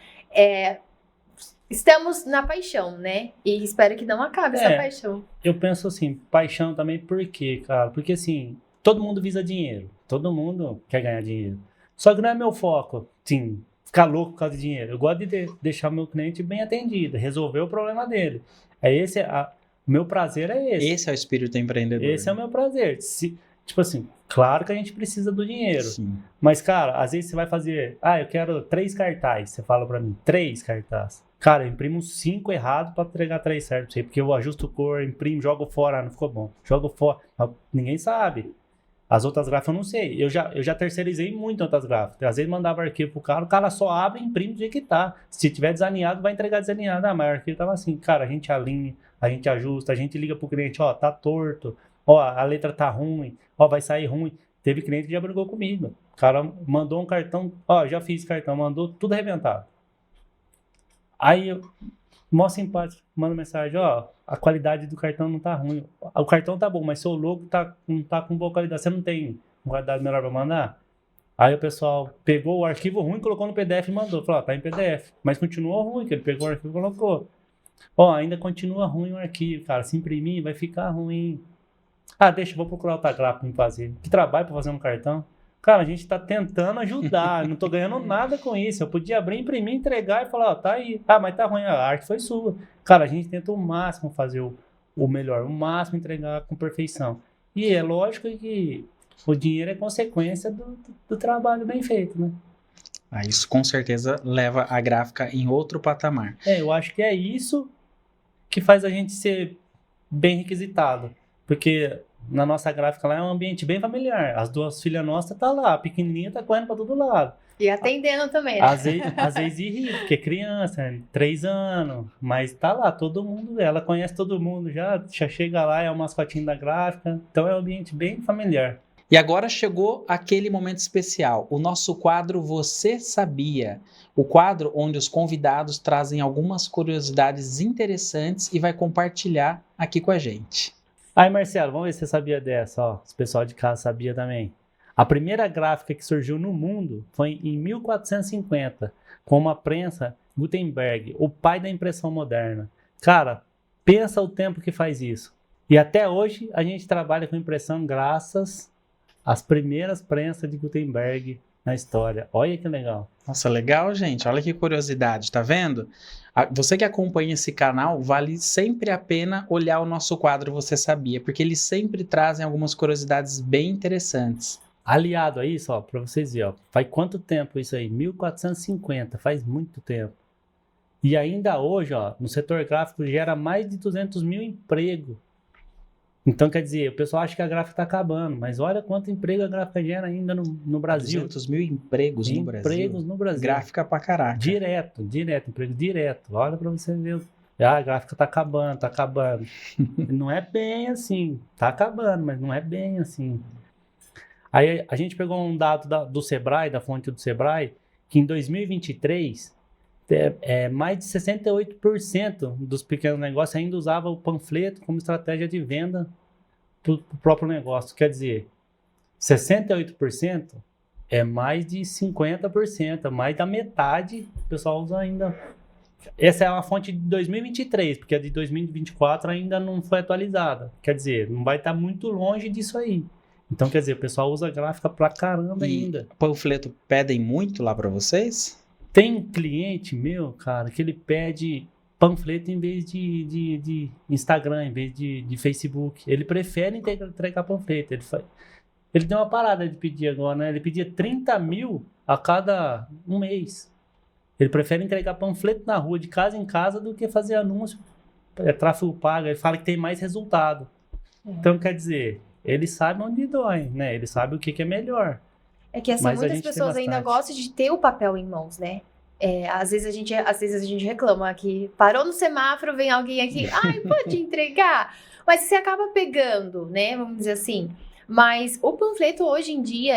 estamos na paixão, né? E espero que não acabe essa paixão. Eu penso assim, paixão também, por quê, cara? Porque assim, todo mundo visa dinheiro. Todo mundo quer ganhar dinheiro. Só que não é meu foco, sim, ficar louco por causa de dinheiro. Eu gosto de deixar o meu cliente bem atendido, resolver o problema dele. Meu prazer é esse. Esse é o espírito empreendedor. Esse é o meu prazer. Tipo assim, claro que a gente precisa do dinheiro. Sim. Mas, cara, às vezes você vai fazer... eu quero 3 cartazes. Você fala pra mim, 3 cartazes. Cara, eu imprimo 5 errados pra entregar 3 certos. Porque eu ajusto cor, imprimo, jogo fora. Não ficou bom. Jogo fora. Ninguém sabe. As outras gráficas eu não sei. Eu já terceirizei muito outras gráficas. Às vezes mandava arquivo pro cara, o cara só abre e imprime do jeito que tá. Se tiver desalinhado, vai entregar desalinhado. Mas o arquivo tava assim, cara, a gente alinha, a gente ajusta, a gente liga pro cliente, tá torto, a letra tá ruim, vai sair ruim. Teve cliente que já brigou comigo. O cara mandou um cartão, já fiz cartão, mandou tudo arrebentado. Aí eu, mó simpático, manda mensagem, a qualidade do cartão não tá ruim. O cartão tá bom, mas seu logo não tá com boa qualidade. Você não tem qualidade melhor pra mandar? Aí o pessoal pegou o arquivo ruim, colocou no PDF e mandou. Falou, tá em PDF. Mas continuou ruim, que ele pegou o arquivo e colocou. Ainda continua ruim o arquivo, cara. Se imprimir, vai ficar ruim. Deixa, vou procurar outra gráfica pra me fazer. Que trabalho pra fazer um cartão. Cara, a gente tá tentando ajudar, não tô ganhando nada com isso. Eu podia abrir, imprimir, entregar e falar, tá aí. Mas tá ruim, a arte foi sua. Cara, a gente tenta o máximo fazer o melhor, o máximo entregar com perfeição. E é lógico que o dinheiro é consequência do trabalho bem feito, né? Isso com certeza leva a gráfica em outro patamar. Eu acho que é isso que faz a gente ser bem requisitado. Porque na nossa gráfica lá é um ambiente bem familiar. As 2 filhas nossas tá lá, a pequenininha tá correndo pra todo lado. E atendendo também. Às vezes irrita, porque é criança, 3 anos, mas tá lá, todo mundo, ela conhece todo mundo já chega lá, é o mascotinho da gráfica, então é um ambiente bem familiar. E agora chegou aquele momento especial, o nosso quadro Você Sabia? O quadro onde os convidados trazem algumas curiosidades interessantes e vai compartilhar aqui com a gente. Aí, Marcelo, vamos ver se você sabia dessa, ó. O pessoal de casa sabia também. A primeira gráfica que surgiu no mundo foi em 1450, com uma prensa Gutenberg, o pai da impressão moderna. Cara, pensa o tempo que faz isso. E até hoje a gente trabalha com impressão graças às primeiras prensas de Gutenberg na história. Olha que legal. Nossa, legal, gente. Olha que curiosidade, tá vendo? Você que acompanha esse canal, vale sempre a pena olhar o nosso quadro Você Sabia? Porque eles sempre trazem algumas curiosidades bem interessantes. Aliado a isso, ó, para vocês verem, ó, faz quanto tempo isso aí? 1450, faz muito tempo. E ainda hoje, ó, no setor gráfico gera mais de 200 mil empregos. Então, quer dizer, o pessoal acha que a gráfica está acabando, mas olha quanto emprego a gráfica gera ainda no Brasil. 200 mil empregos no Brasil. Empregos no Brasil. Gráfica pra caraca. Direto, emprego direto. Olha para você ver. A gráfica está acabando, tá acabando. Não é bem assim. Tá acabando, mas não é bem assim. Aí a gente pegou um dado do Sebrae, da fonte do Sebrae, que em 2023, mais de 68% dos pequenos negócios ainda usavam o panfleto como estratégia de venda para o próprio negócio. Quer dizer, 68% é mais de 50%, mais da metade o pessoal usa ainda. Essa é uma fonte de 2023, porque a de 2024 ainda não foi atualizada. Quer dizer, não vai estar muito longe disso aí. Então, quer dizer, o pessoal usa gráfica pra caramba ainda. Panfleto pedem muito lá pra vocês? Tem cliente meu, cara, que ele pede panfleto em vez de Instagram, em vez de Facebook. Ele prefere entregar panfleto. Ele deu uma parada de pedir agora, né? Ele pedia 30 mil a cada um mês. Ele prefere entregar panfleto na rua, de casa em casa, do que fazer anúncio. Tráfego pago. Ele fala que tem mais resultado. Então, quer dizer... Ele sabe onde dói, né? Ele sabe o que é melhor. É que assim, muitas pessoas ainda gostam de ter o papel em mãos, né? Às vezes a gente reclama que parou no semáforo, vem alguém aqui, ai, pode entregar. Mas você acaba pegando, né? Vamos dizer assim. Mas o panfleto hoje em dia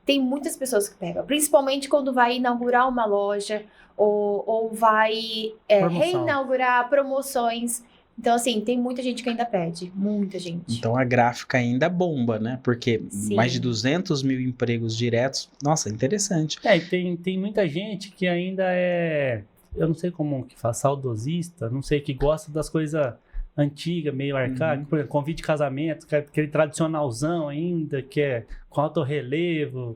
tem muitas pessoas que pegam, principalmente quando vai inaugurar uma loja ou vai reinaugurar promoções. Então, assim, tem muita gente que ainda pede. Muita gente. Então, a gráfica ainda bomba, né? Porque Sim. mais de 200 mil empregos diretos. Nossa, interessante. E tem muita gente que ainda eu não sei como que faz, saudosista, não sei, que gosta das coisas antigas, meio arcaicas. Por exemplo, convite de casamento, que é aquele tradicionalzão ainda, que é com alto relevo,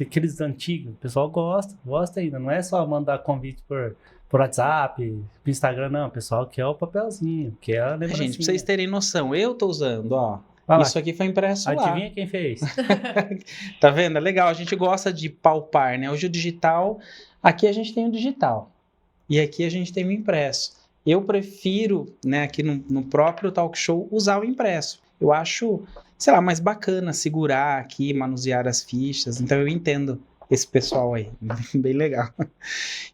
aqueles antigos. O pessoal gosta ainda. Não é só mandar convite por WhatsApp, por Instagram, não. O pessoal quer o papelzinho, quer a lembrancinha. Gente, pra vocês terem noção, eu tô usando, ó. Isso aqui foi impresso lá. Adivinha quem fez? Tá vendo? É legal, a gente gosta de palpar, né? Hoje o digital, aqui a gente tem o digital. E aqui a gente tem o impresso. Eu prefiro, né, aqui no próprio talk show, usar o impresso. Eu acho, sei lá, mais bacana segurar aqui, manusear as fichas. Então eu entendo esse pessoal aí, bem legal.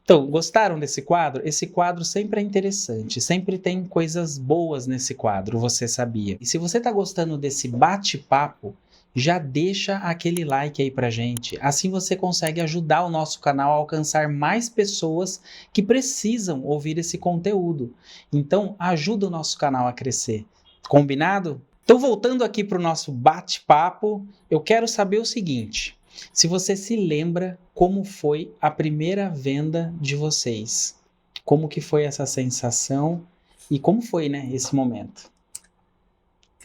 Então, gostaram desse quadro? Esse quadro sempre é interessante, sempre tem coisas boas nesse quadro, você sabia? E se você tá gostando desse bate-papo, já deixa aquele like aí pra gente. Assim você consegue ajudar o nosso canal a alcançar mais pessoas que precisam ouvir esse conteúdo. Então, ajuda o nosso canal a crescer. Combinado? Então, voltando aqui pro nosso bate-papo, eu quero saber o seguinte... Se você se lembra como foi a primeira venda de vocês, como que foi essa sensação e como foi, né, esse momento?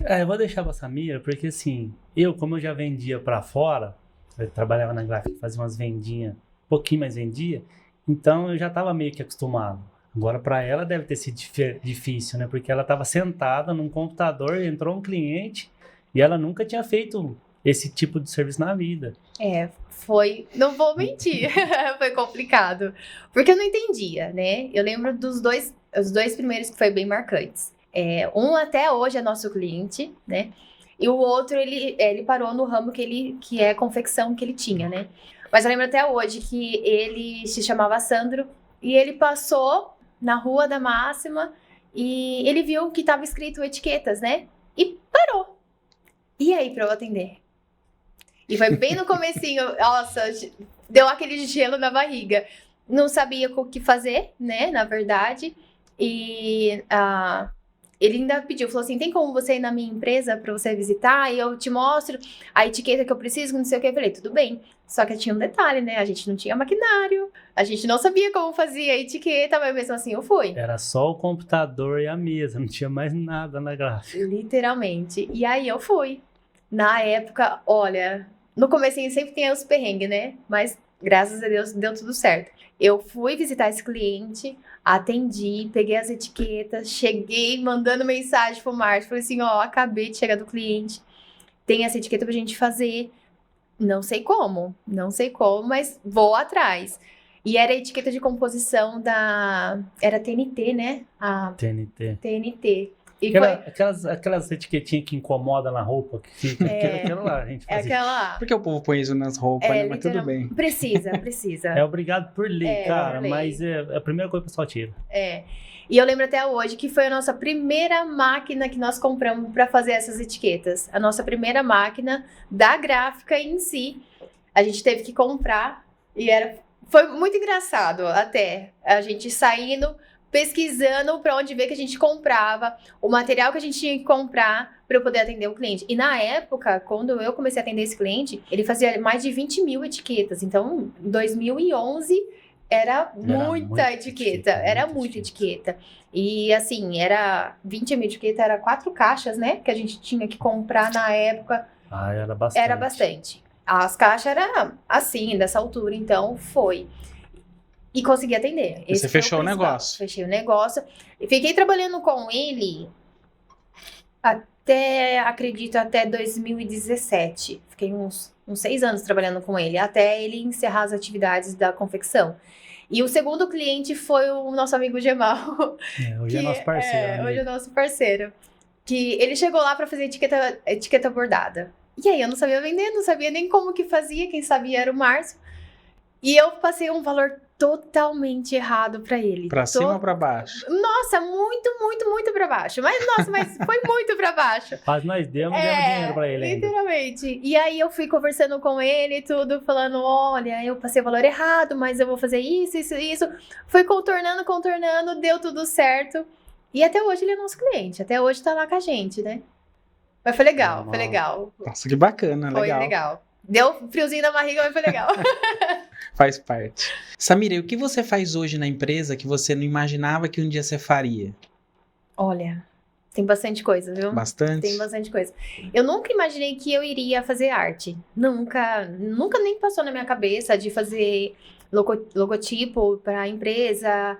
Eu vou deixar pra Samira, porque assim, como eu já vendia pra fora, eu trabalhava na gráfica, fazia umas vendinhas, um pouquinho mais vendia, então eu já tava meio que acostumado. Agora pra ela deve ter sido difícil, né, porque ela tava sentada num computador, entrou um cliente e ela nunca tinha feito esse tipo de serviço na vida. Não vou mentir, foi complicado, porque eu não entendia, né? Eu lembro os dois primeiros que foi bem marcantes. Um até hoje é nosso cliente, né? E o outro, ele parou no ramo que é confecção que ele tinha, né? Mas eu lembro até hoje que ele se chamava Sandro e ele passou na Rua da Máxima e ele viu que estava escrito etiquetas, né? E parou. E aí, para eu atender? E foi bem no comecinho, nossa, deu aquele gelo na barriga. Não sabia o que fazer, né, na verdade. E ele ainda pediu, falou assim, tem como você ir na minha empresa para você visitar? E eu te mostro a etiqueta que eu preciso, não sei o que. Eu falei, tudo bem. Só que tinha um detalhe, né? A gente não tinha maquinário, a gente não sabia como fazia a etiqueta, mas mesmo assim eu fui. Era só o computador e a mesa, não tinha mais nada na gráfica. Literalmente. E aí eu fui. Na época, olha, no comecinho sempre tem os perrengues, né? Mas graças a Deus deu tudo certo. Eu fui visitar esse cliente, atendi, peguei as etiquetas, cheguei mandando mensagem pro Márcio, falei assim, ó, acabei de chegar do cliente, tem essa etiqueta pra gente fazer, não sei como, mas vou atrás. E era a etiqueta de composição era TNT, né? A TNT. E aquelas etiquetinhas que incomodam na roupa, que fica, aquela lá, a gente fazia. Aquela... Por que o povo põe isso nas roupas, né? Mas tudo bem. Precisa. É obrigado por lei, cara, mas é a primeira coisa que o pessoal tira. E eu lembro até hoje que foi a nossa primeira máquina que nós compramos para fazer essas etiquetas. A nossa primeira máquina da gráfica em si. A gente teve que comprar e foi muito engraçado até. A gente saindo, pesquisando para onde ver que a gente comprava, o material que a gente tinha que comprar para eu poder atender o cliente. E na época, quando eu comecei a atender esse cliente, ele fazia mais de 20 mil etiquetas. Então, em 2011, era muita etiqueta. Era muita etiqueta. E assim, era 20 mil etiquetas, era 4 caixas, né? Que a gente tinha que comprar na época. Era bastante. Era bastante. As caixas eram assim, dessa altura, então foi. E consegui atender. Você fechou o negócio. Fechei o negócio. E fiquei trabalhando com ele até 2017. Fiquei uns 6 anos trabalhando com ele, até ele encerrar as atividades da confecção. E o segundo cliente foi o nosso amigo Gemal. Hoje é nosso parceiro. Hoje é nosso parceiro. Que ele chegou lá para fazer etiqueta bordada. E aí eu não sabia vender, não sabia nem como que fazia, quem sabia era o Márcio. E eu passei um valor totalmente errado pra ele. Pra cima ou pra baixo? Nossa, muito pra baixo. Mas foi muito pra baixo. Mas nós demos dinheiro pra ele ainda. Literalmente. E aí eu fui conversando com ele e tudo, falando, olha, eu passei o valor errado, mas eu vou fazer isso. Fui contornando, deu tudo certo. E até hoje ele é nosso cliente, até hoje tá lá com a gente, né? Mas foi legal. Nossa, que bacana, Foi legal. Deu friozinho na barriga, mas foi legal. Faz parte. Samira, e o que você faz hoje na empresa que você não imaginava que um dia você faria? Olha, tem bastante coisa, viu? Bastante? Tem bastante coisa. Eu nunca imaginei que eu iria fazer arte. Nunca nem passou na minha cabeça de fazer logotipo para a empresa,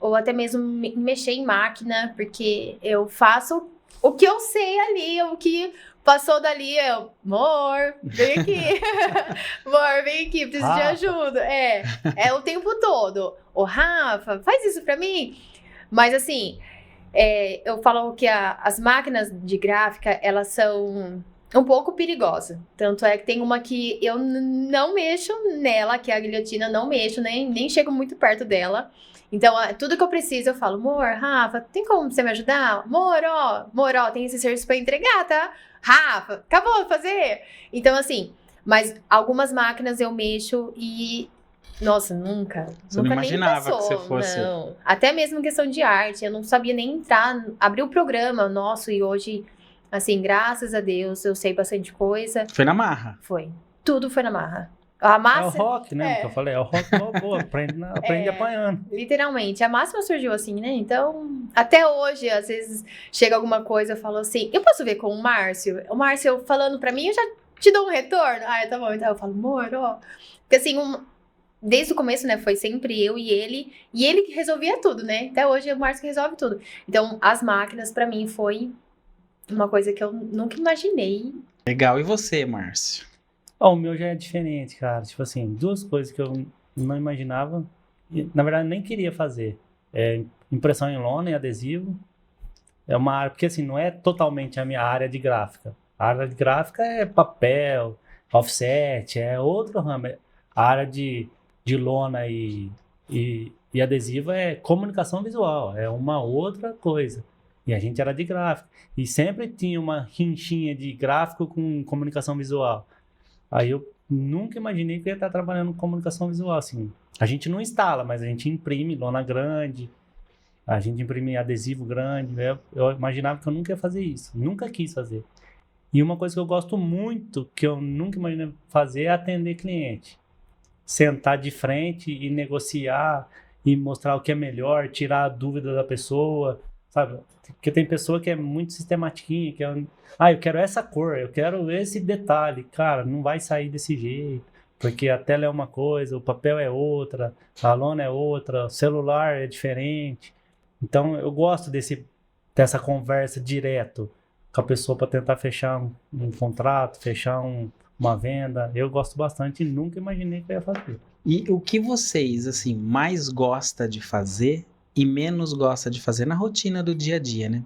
ou até mesmo mexer em máquina, porque eu faço o que eu sei ali, o que passou dali, amor, vem aqui. Amor, vem aqui, preciso de ajuda. É o tempo todo. Ô, Rafa, faz isso pra mim. Mas assim, eu falo que as máquinas de gráfica, elas são um pouco perigosas. Tanto é que tem uma que eu não mexo nela, que é a guilhotina, não mexo, nem chego muito perto dela. Então, tudo que eu preciso, eu falo, amor, Rafa, tem como você me ajudar? Amor, ó, tem esse serviço pra entregar, tá? Rafa, acabou de fazer? Então, assim, mas algumas máquinas eu mexo e, nossa, nunca não imaginava nem que você fosse. Não. Até mesmo questão de arte, eu não sabia nem entrar, abrir o programa nosso e hoje, assim, graças a Deus, eu sei bastante coisa. Foi na marra. Foi. Tudo foi na marra. A massa, é o rock, né? Que eu falei, é o rock boa, aprende apanhando. Literalmente, a máxima surgiu assim, né? Então, até hoje, às vezes, chega alguma coisa, eu falo assim, eu posso ver com o Márcio? O Márcio falando pra mim, eu já te dou um retorno? Tá bom. Então eu falo, amor, ó. Porque assim, desde o começo, né, foi sempre eu e ele que resolvia tudo, né? Até hoje é o Márcio que resolve tudo. Então, as máquinas, pra mim, foi uma coisa que eu nunca imaginei. Legal. E você, Márcio? O meu já é diferente, cara. Tipo assim, 2 coisas que eu não imaginava, e, na verdade, nem queria fazer. Impressão em lona e adesivo. É uma área, porque assim, não é totalmente a minha área de gráfica. A área de gráfica é papel, offset, é outro ramo. A área de lona e adesivo é comunicação visual, é uma outra coisa. E a gente era de gráfico. E sempre tinha uma rinchinha de gráfico com comunicação visual. Aí eu nunca imaginei que eu ia estar trabalhando com comunicação visual, assim. A gente não instala, mas a gente imprime lona grande, a gente imprime adesivo grande. Eu imaginava que eu nunca ia fazer isso, nunca quis fazer. E uma coisa que eu gosto muito, que eu nunca imaginei fazer, é atender cliente. Sentar de frente e negociar e mostrar o que é melhor, tirar a dúvida da pessoa, sabe? Porque tem pessoa que é muito sistematiquinha, que eu quero essa cor, eu quero esse detalhe. Cara, não vai sair desse jeito, porque a tela é uma coisa, o papel é outra, a lona é outra, o celular é diferente. Então, eu gosto dessa conversa direto com a pessoa para tentar fechar um contrato, fechar uma venda. Eu gosto bastante e nunca imaginei que eu ia fazer. E o que vocês, assim, mais gosta de fazer e menos gosta de fazer na rotina do dia a dia, né?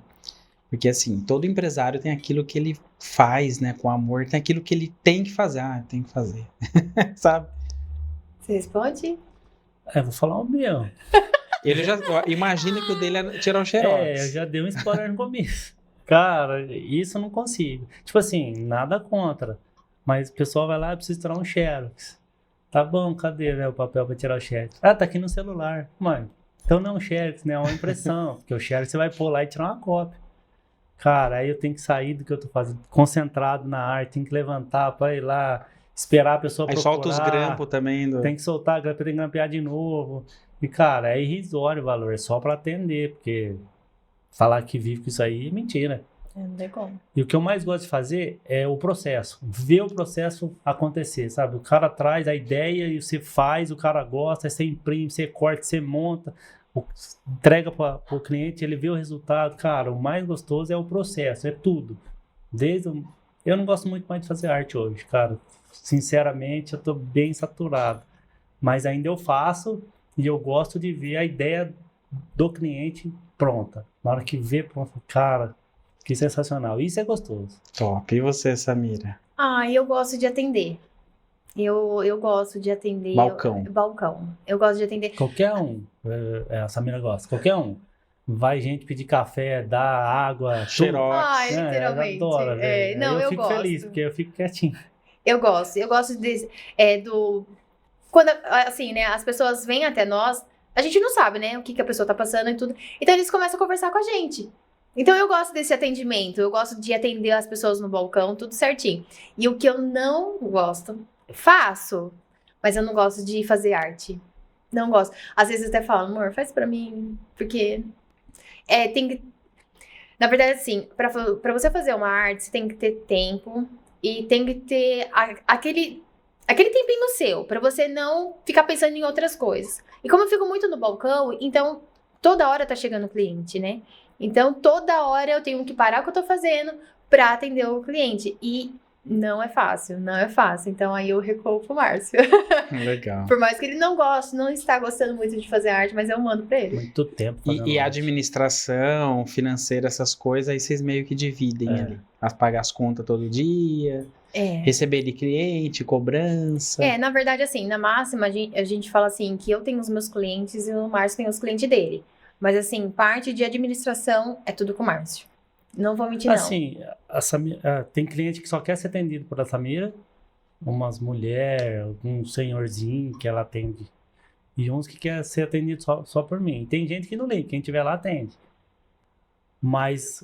Porque, assim, todo empresário tem aquilo que ele faz, né, com amor, tem aquilo que ele tem que fazer. Ah, tem que fazer, sabe? Você responde? Vou falar o meu. Ele já imagina que o dele é tirar o xerox. Eu já dei um spoiler no começo. Cara, isso eu não consigo. Tipo assim, nada contra. Mas o pessoal vai lá e precisa tirar um xerox. Tá bom, cadê, né, o papel pra tirar o xerox? Ah, tá aqui no celular. Mano, então não é um xerox, né? É uma impressão. Porque o xerox você vai pôr lá e tirar uma cópia. Cara, aí eu tenho que sair do que eu tô fazendo, concentrado na arte, tenho que levantar pra ir lá, esperar a pessoa aí procurar. Solta os grampos também. Tem que soltar a grampa, tem que grampear de novo. E, cara, é irrisório o valor, é só pra atender, porque falar que vive com isso aí é mentira. Não tem como. E o que eu mais gosto de fazer é o processo, ver o processo acontecer, sabe? O cara traz a ideia e você faz, o cara gosta, aí você imprime, você corta, você monta, entrega para o cliente, ele vê o resultado. Cara, o mais gostoso é o processo, é tudo. Eu não gosto muito mais de fazer arte hoje, cara. Sinceramente, eu tô bem saturado. Mas ainda eu faço e eu gosto de ver a ideia do cliente pronta. Na hora que vê pronta, cara, que sensacional. Isso é gostoso. Top. E você, Samira? Eu gosto de atender. Eu gosto de atender. Balcão. Eu gosto de atender. Qualquer um. A Samira gosta. Qualquer um. Vai gente pedir café, dar água, xerox. Literalmente. Eu adoro, velho. Não, eu fico gosto. feliz, porque eu fico quietinho. Eu gosto quando, assim, né, as pessoas vêm até nós, a gente não sabe, né, o que a pessoa tá passando e tudo. Então, eles começam a conversar com a gente. Então, eu gosto desse atendimento. Eu gosto de atender as pessoas no balcão, tudo certinho. E o que eu não gosto, faço, mas eu não gosto de fazer arte. Não gosto. Às vezes eu até falo, amor, faz pra mim, porque tem que... Na verdade, assim, pra você fazer uma arte, você tem que ter tempo e tem que ter aquele tempinho seu, pra você não ficar pensando em outras coisas. E como eu fico muito no balcão, então toda hora tá chegando cliente, né? Então toda hora eu tenho que parar o que eu tô fazendo pra atender o cliente. E não é fácil. Então aí eu recuo pro Márcio. Legal. Por mais que ele não está gostando muito de fazer arte, mas eu mando pra ele. Muito tempo. E administração financeira, essas coisas, aí vocês meio que dividem ali. Pagar as contas todo dia, receber de cliente, cobrança. Na verdade, assim, na máxima, a gente fala assim, que eu tenho os meus clientes e o Márcio tem os clientes dele. Mas, assim, parte de administração é tudo com o Márcio. Não vou mentir, não. Assim, tem cliente que só quer ser atendido por a Samira, umas mulheres, um senhorzinho que ela atende, e uns que quer ser atendido só por mim. Tem gente que não liga, quem tiver lá atende. Mas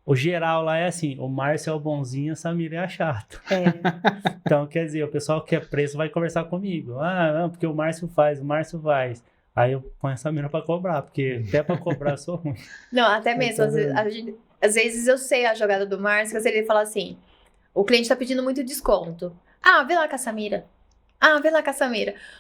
o geral lá é assim, o Márcio é o bonzinho, a Samira é a chata. Então, quer dizer, o pessoal que é preço vai conversar comigo. Não, porque o Márcio faz. Aí eu ponho essa mina pra cobrar, porque até pra cobrar eu sou ruim. Não, até mesmo, às vezes eu sei a jogada do Márcio, que ele fala assim, o cliente tá pedindo muito desconto. Vê lá com a Samira.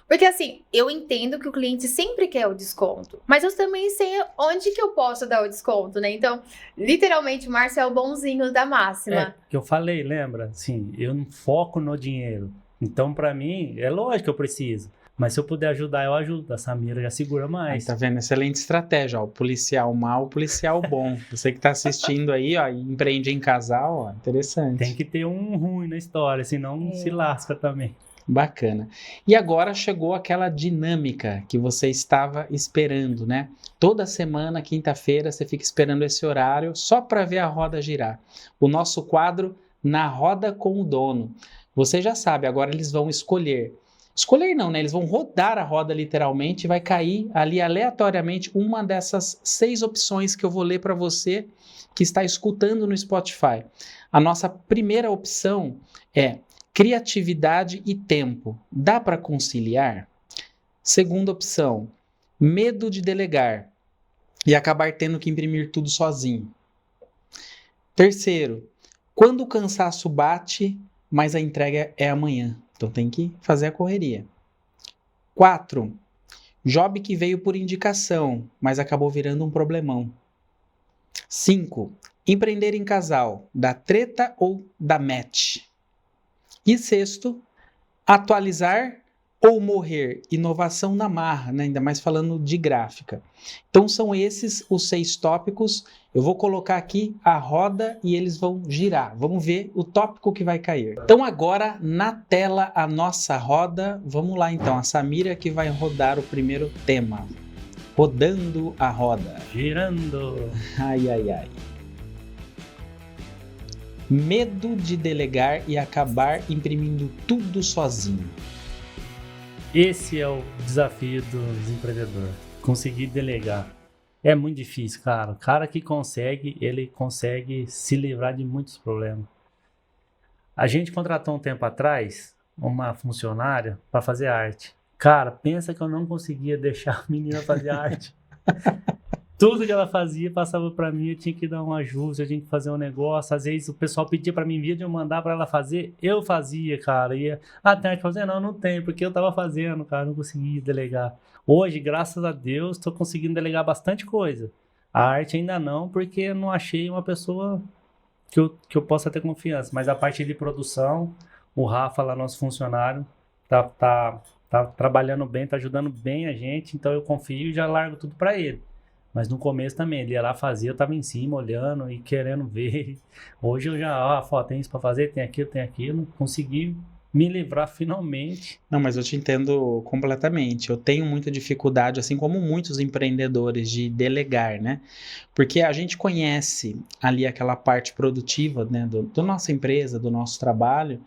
Porque assim, eu entendo que o cliente sempre quer o desconto, mas eu também sei onde que eu posso dar o desconto, né? Então, literalmente, o Márcio é o bonzinho da máxima. Que eu falei, lembra? Assim, eu não foco no dinheiro. Então, pra mim, é lógico que eu preciso. Mas se eu puder ajudar, eu ajudo. A Samira já segura mais. Aí, tá vendo? Excelente estratégia, ó. O policial mau, o policial bom. Você que tá assistindo aí, ó, e empreende em casal, ó, interessante. Tem que ter um ruim na história, senão se lasca também. Bacana. E agora chegou aquela dinâmica que você estava esperando, né? Toda semana, quinta-feira, você fica esperando esse horário só para ver a roda girar. O nosso quadro Na Roda com o Dono. Você já sabe, agora eles vão escolher. Escolher não, né? Eles vão rodar a roda literalmente e vai cair ali aleatoriamente uma dessas 6 opções que eu vou ler para você que está escutando no Spotify. A nossa primeira opção é criatividade e tempo. Dá para conciliar? Segunda opção, medo de delegar e acabar tendo que imprimir tudo sozinho. Terceiro, quando o cansaço bate, mas a entrega é amanhã. Então tem que fazer a correria. 4, job que veio por indicação, mas acabou virando um problemão. 5, empreender em casal, da treta ou da match. E 6, atualizar ou morrer, inovação na marra, né? Ainda mais falando de gráfica. Então são esses os 6 tópicos. Eu vou colocar aqui a roda e eles vão girar. Vamos ver o tópico que vai cair. Então agora na tela a nossa roda. Vamos lá então, a Samira que vai rodar o primeiro tema. Rodando a roda. Girando. Ai, ai, ai. Medo de delegar e acabar imprimindo tudo sozinho. Esse é o desafio dos empreendedores. Conseguir delegar. É muito difícil, cara. O cara que consegue, ele consegue se livrar de muitos problemas. A gente contratou um tempo atrás uma funcionária para fazer arte. Cara, pensa que eu não conseguia deixar a menina fazer arte. Tudo que ela fazia passava para mim, eu tinha que dar um ajuste, eu tinha que fazer um negócio. Às vezes o pessoal pedia para mim, em vez de eu mandar para ela fazer, eu fazia, cara. Tem arte pra fazer? Não tem, porque eu tava fazendo, cara, não conseguia delegar. Hoje, graças a Deus, estou conseguindo delegar bastante coisa. A arte ainda não, porque eu não achei uma pessoa que eu possa ter confiança. Mas a parte de produção, o Rafa, lá, nosso funcionário, tá trabalhando bem, tá ajudando bem a gente, então eu confio e já largo tudo para ele. Mas no começo também, ele ia lá fazer, eu tava em cima, olhando e querendo ver. Hoje eu já, tem isso para fazer, tem aquilo. Consegui me livrar finalmente. Não, mas eu te entendo completamente. Eu tenho muita dificuldade, assim como muitos empreendedores, de delegar, né? Porque a gente conhece ali aquela parte produtiva, né, do nossa empresa, do nosso trabalho.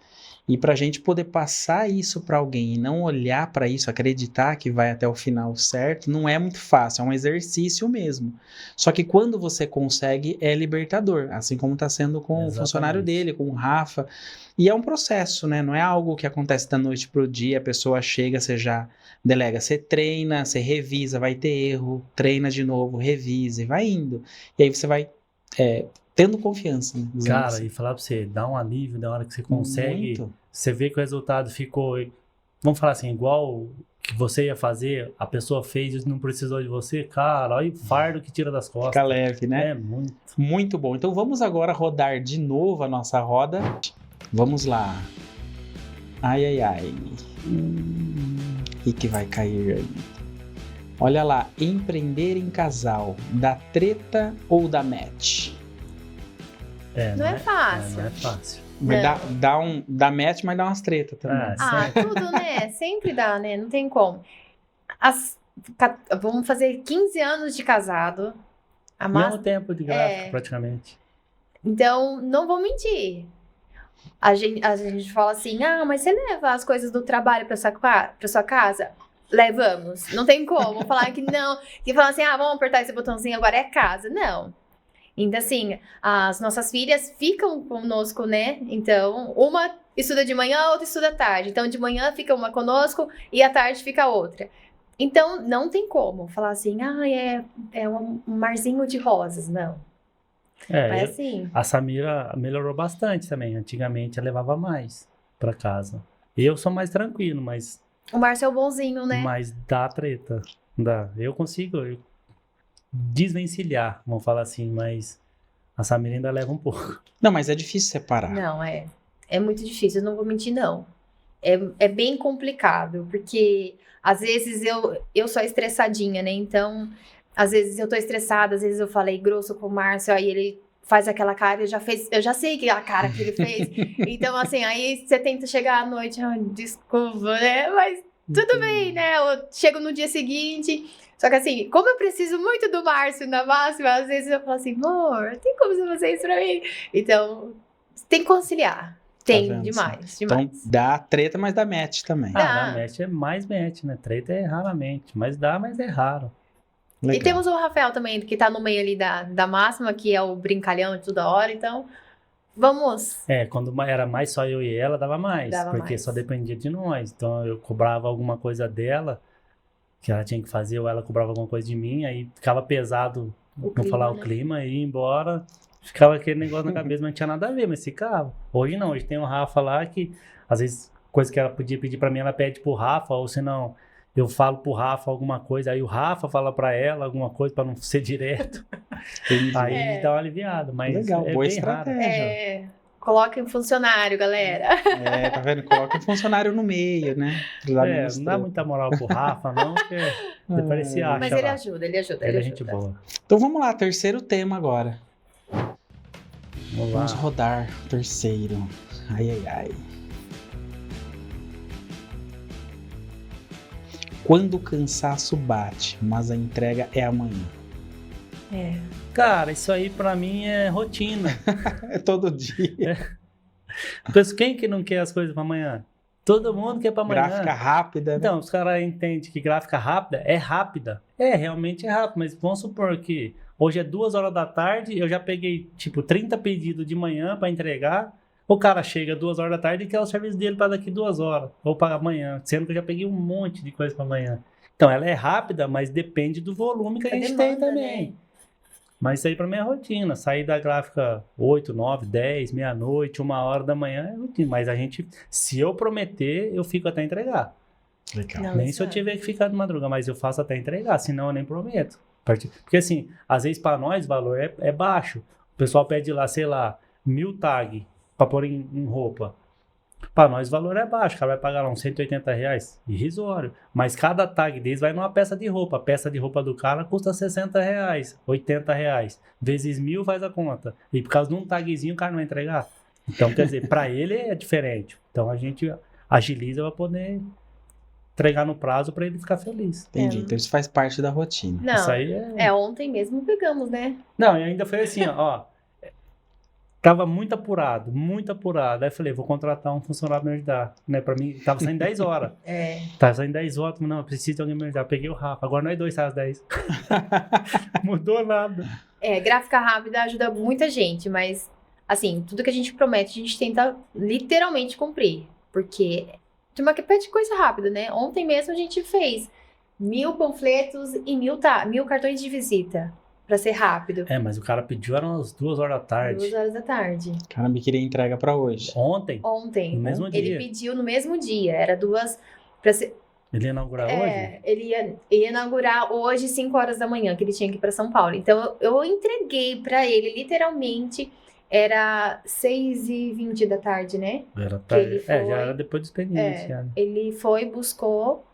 E para a gente poder passar isso para alguém e não olhar para isso, acreditar que vai até o final certo, não é muito fácil, é um exercício mesmo. Só que quando você consegue, é libertador, assim como está sendo com o funcionário dele, com o Rafa. E é um processo, né? Não é algo que acontece da noite para o dia, a pessoa chega, você já delega, você treina, você revisa, vai ter erro, treina de novo, revisa e vai indo. E aí você vai tendo confiança, né? Cara, assim. E falar pra você, dá um alívio da hora que você consegue, Muito. Você vê que o resultado ficou, vamos falar assim, igual que você ia fazer, a pessoa fez e não precisou de você, cara, olha o fardo que tira das costas. Fica leve, né? É muito. Muito bom. Então vamos agora rodar de novo a nossa roda. Vamos lá. Ai, ai, ai. E que vai cair aí? Olha lá, empreender em casal, da treta ou da match? Não é fácil. Não é fácil. Mas dá match, mas dá umas tretas também. Tudo, né? Sempre dá, né? Não tem como. Vamos fazer 15 anos de casado. Mesmo tempo de gráfico, praticamente. Então, não vou mentir. A gente fala assim, mas você leva as coisas do trabalho pra sua casa? Levamos. Não tem como falar que não. Que falar assim, vamos apertar esse botãozinho, agora é casa. Não. Ainda assim, as nossas filhas ficam conosco, né? Então, uma estuda de manhã, outra estuda à tarde. Então, de manhã fica uma conosco e à tarde fica outra. Então, não tem como falar assim, é um marzinho de rosas, não. Mas assim... A Samira melhorou bastante também. Antigamente, ela levava mais pra casa. Eu sou mais tranquilo, mas... O Márcio é o bonzinho, né? Mas dá treta. Dá. Eu consigo desvencilhar, vamos falar assim, mas a Samira ainda leva um pouco. Não, mas é difícil separar. Não, é muito difícil, eu não vou mentir, não. É bem complicado, porque às vezes eu sou estressadinha, né? Então, às vezes eu tô estressada, às vezes eu falei grosso com o Márcio, aí ele faz aquela cara, eu já sei que é a cara que ele fez. Então, assim, aí você tenta chegar à noite, desculpa, né? Mas tudo bem, né? Eu chego no dia seguinte... Só que assim, como eu preciso muito do Márcio na máxima, às vezes eu falo assim, amor, tem como você fazer isso pra mim? Então, tem que conciliar. Tem, vendo? demais. Então dá treta, mas dá match também. Ah, dá match é mais match, né? Treta é raramente, mas é raro. Legal. E temos o Rafael também, que tá no meio ali da máxima, que é o brincalhão de toda hora, então vamos. Quando era mais só eu e ela, dava mais, porque mais. só dependia de nós. Então eu cobrava alguma coisa dela, que ela tinha que fazer, ou ela cobrava alguma coisa de mim, aí ficava pesado, não falar o clima, ia embora, ficava aquele negócio na cabeça, mas não tinha nada a ver, mas ficava. Hoje não, hoje tem o Rafa lá que, às vezes, coisa que ela podia pedir pra mim, ela pede pro Rafa, ou senão eu falo pro Rafa alguma coisa, aí o Rafa fala pra ela alguma coisa pra não ser direto. Aí dá uma aliviada, mas legal, é boa bem raro. Coloca um funcionário, galera. Tá vendo? Coloca um funcionário no meio, né? Não dá muita moral pro Rafa, não, porque depois ele se acha. Mas ele ajuda. Ele é gente boa. Então vamos lá, terceiro tema agora. Vamos rodar terceiro. Ai. Quando o cansaço bate, mas a entrega é amanhã. Cara, isso aí pra mim é rotina. É todo dia. Penso, quem que não quer as coisas pra amanhã? Todo mundo quer pra amanhã. Gráfica rápida, né? Então, os caras entendem que gráfica rápida é rápida. Realmente é rápido, mas vamos supor que hoje é 2 horas da tarde, eu já peguei, 30 pedidos de manhã pra entregar. O cara chega 2 horas da tarde e quer o serviço dele para daqui 2 horas, ou para amanhã, sendo que eu já peguei um monte de coisa para amanhã. Então, ela é rápida, mas depende do volume que a gente tem também. Né? Mas isso aí para mim é rotina. Sair da gráfica 8, 9, 10, meia-noite, 1 hora da manhã é rotina. Mas a gente, se eu prometer, eu fico até entregar. Legal. Não, nem se eu tiver que ficar de madrugada, mas eu faço até entregar, senão eu nem prometo. Porque assim, às vezes para nós o valor é baixo. O pessoal pede lá, sei lá, 1000 tag para pôr em roupa. Para nós o valor é baixo, o cara vai pagar lá uns R$180, irrisório. Mas cada tag deles vai numa peça de roupa. A peça de roupa do cara custa R$60, R$80. Vezes 1000 faz a conta. E por causa de um tagzinho o cara não vai entregar. Então, quer dizer, para ele é diferente. Então a gente agiliza para poder entregar no prazo para ele ficar feliz. Entendi. Então isso faz parte da rotina. Não, isso aí ontem mesmo pegamos, né? Não, e ainda foi assim, ó. Tava muito apurado. Aí eu falei, vou contratar um funcionário pra me ajudar. Né? Pra mim, tava saindo 10 horas. Tava saindo 10 horas, não, preciso de alguém me ajudar. Peguei o Rafa, agora nós dois saímos às 10. Mudou nada. Gráfica rápida ajuda muita gente, mas, assim, tudo que a gente promete, a gente tenta literalmente cumprir. Porque tem uma que pede coisa rápida, né? Ontem mesmo a gente fez 1000 panfletos e 1000 cartões de visita. Pra ser rápido. Mas o cara pediu, eram umas 2 horas da tarde. 2 horas da tarde. Caramba, queria entrega pra hoje. Ontem? No mesmo dia. Ele pediu no mesmo dia. Era 2 pra ser... Ele ia inaugurar hoje? Ele ia inaugurar hoje, 5 horas da manhã, que ele tinha que ir pra São Paulo. Então, eu entreguei pra ele, literalmente, era 6h20 da tarde, né? Era tarde. Já era depois do expediente. Ele foi, buscou...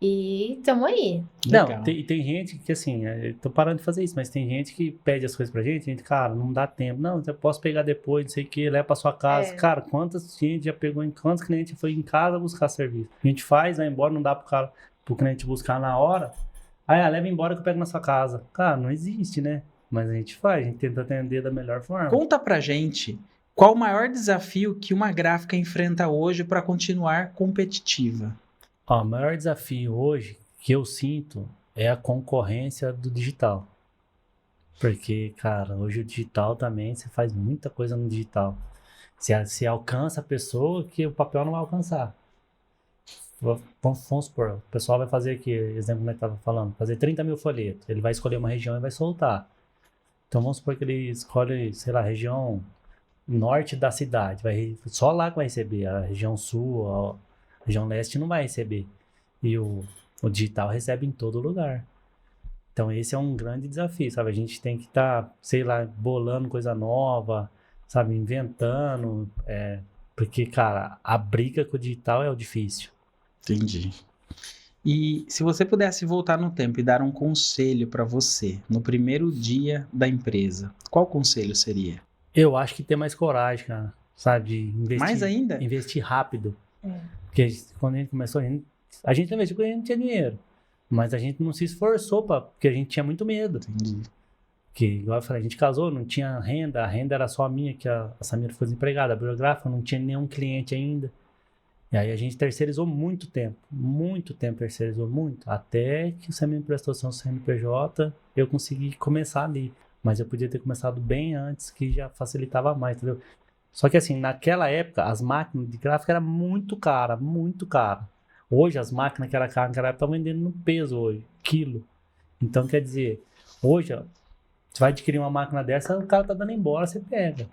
E tamo aí. Não, tem gente que assim, eu tô parando de fazer isso, mas tem gente que pede as coisas pra gente, cara, não dá tempo. Não, eu posso pegar depois, não sei o que, leva pra sua casa. Cara, quantos clientes já foi em casa buscar serviço? A gente faz, vai embora, não dá pro cliente buscar na hora. Aí, leva embora que eu pego na sua casa. Cara, não existe, né? Mas a gente faz, a gente tenta atender da melhor forma. Conta pra gente qual o maior desafio que uma gráfica enfrenta hoje para continuar competitiva. O maior desafio hoje que eu sinto é a concorrência do digital. Porque, cara, hoje o digital também, você faz muita coisa no digital. Você alcança a pessoa que o papel não vai alcançar. Vamos supor, o pessoal vai fazer aqui, exemplo que eu estava falando, fazer 30 mil folhetos. Ele vai escolher uma região e vai soltar. Então vamos supor que ele escolhe, sei lá, a região norte da cidade. Só lá que vai receber. A região sul, a região leste não vai receber. E o digital recebe em todo lugar. Então esse é um grande desafio, sabe? A gente tem que estar, sei lá, bolando coisa nova, sabe? Inventando. Porque, cara, a briga com o digital é o difícil. Entendi. E se você pudesse voltar no tempo e dar um conselho para você no primeiro dia da empresa, qual conselho seria? Eu acho que ter mais coragem, cara. Sabe? De investir. Mais ainda? Investir rápido. Porque quando a gente começou, a gente investiu porque a gente não tinha dinheiro. Mas a gente não se esforçou porque a gente tinha muito medo. Entendi. Que, igual eu falei, a gente casou, não tinha renda, a renda era só a minha, que a Samira foi desempregada, a biográfica, não tinha nenhum cliente ainda. E aí a gente terceirizou muito tempo terceirizou muito, até que você me emprestou seu CNPJ, eu consegui começar ali. Mas eu podia ter começado bem antes, que já facilitava mais, entendeu? Só que assim, naquela época, as máquinas de gráfica eram muito cara, muito cara. Hoje, as máquinas que era cara naquela época estão vendendo no peso hoje, quilo. Então, quer dizer, hoje, ó, você vai adquirir uma máquina dessa, o cara tá dando embora, você pega.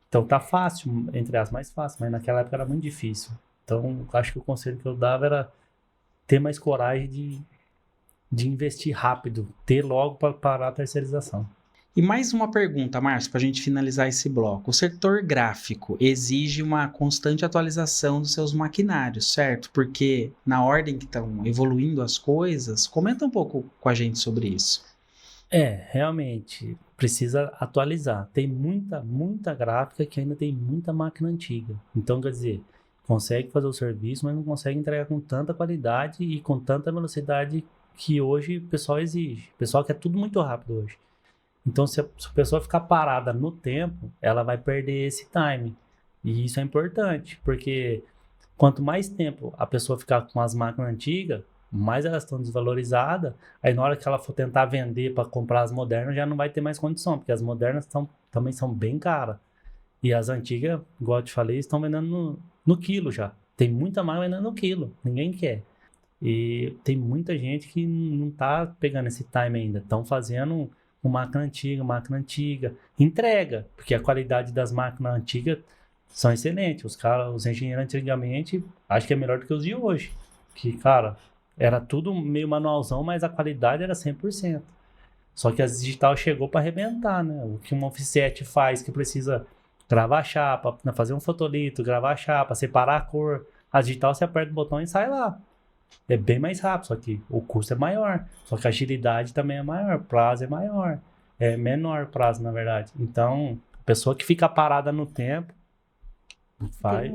Então tá fácil, entre as mais fácil, mas naquela época era muito difícil. Então, acho que o conselho que eu dava era ter mais coragem de investir rápido, ter logo para parar a terceirização. E mais uma pergunta, Márcio, para a gente finalizar esse bloco. O setor gráfico exige uma constante atualização dos seus maquinários, certo? Porque na ordem que estão evoluindo as coisas, comenta um pouco com a gente sobre isso. Realmente, precisa atualizar. Tem muita gráfica que ainda tem muita máquina antiga. Então, quer dizer, consegue fazer o serviço, mas não consegue entregar com tanta qualidade e com tanta velocidade que hoje o pessoal exige. O pessoal quer tudo muito rápido hoje. Então, se a pessoa ficar parada no tempo, ela vai perder esse time. E isso é importante, porque quanto mais tempo a pessoa ficar com as máquinas antigas, mais elas estão desvalorizadas. Aí, na hora que ela for tentar vender para comprar as modernas, já não vai ter mais condição, porque as modernas também são bem caras. E as antigas, igual eu te falei, estão vendendo no quilo já. Tem muita máquina vendendo no quilo. Ninguém quer. E tem muita gente que não tá pegando esse time ainda. Estão fazendo uma máquina antiga. Entrega, porque a qualidade das máquinas antigas são excelentes. Os engenheiros antigamente, acho que é melhor do que os de hoje. Que, cara, era tudo meio manualzão, mas a qualidade era 100%. Só que a digital chegou para arrebentar, né? O que uma offset faz, que precisa gravar a chapa, fazer um fotolito, gravar a chapa, separar a cor. A digital você aperta o botão e sai lá. É bem mais rápido, só que o custo é maior. Só que a agilidade também é maior, o prazo é maior. É menor o prazo, na verdade. Então, a pessoa que fica parada no tempo,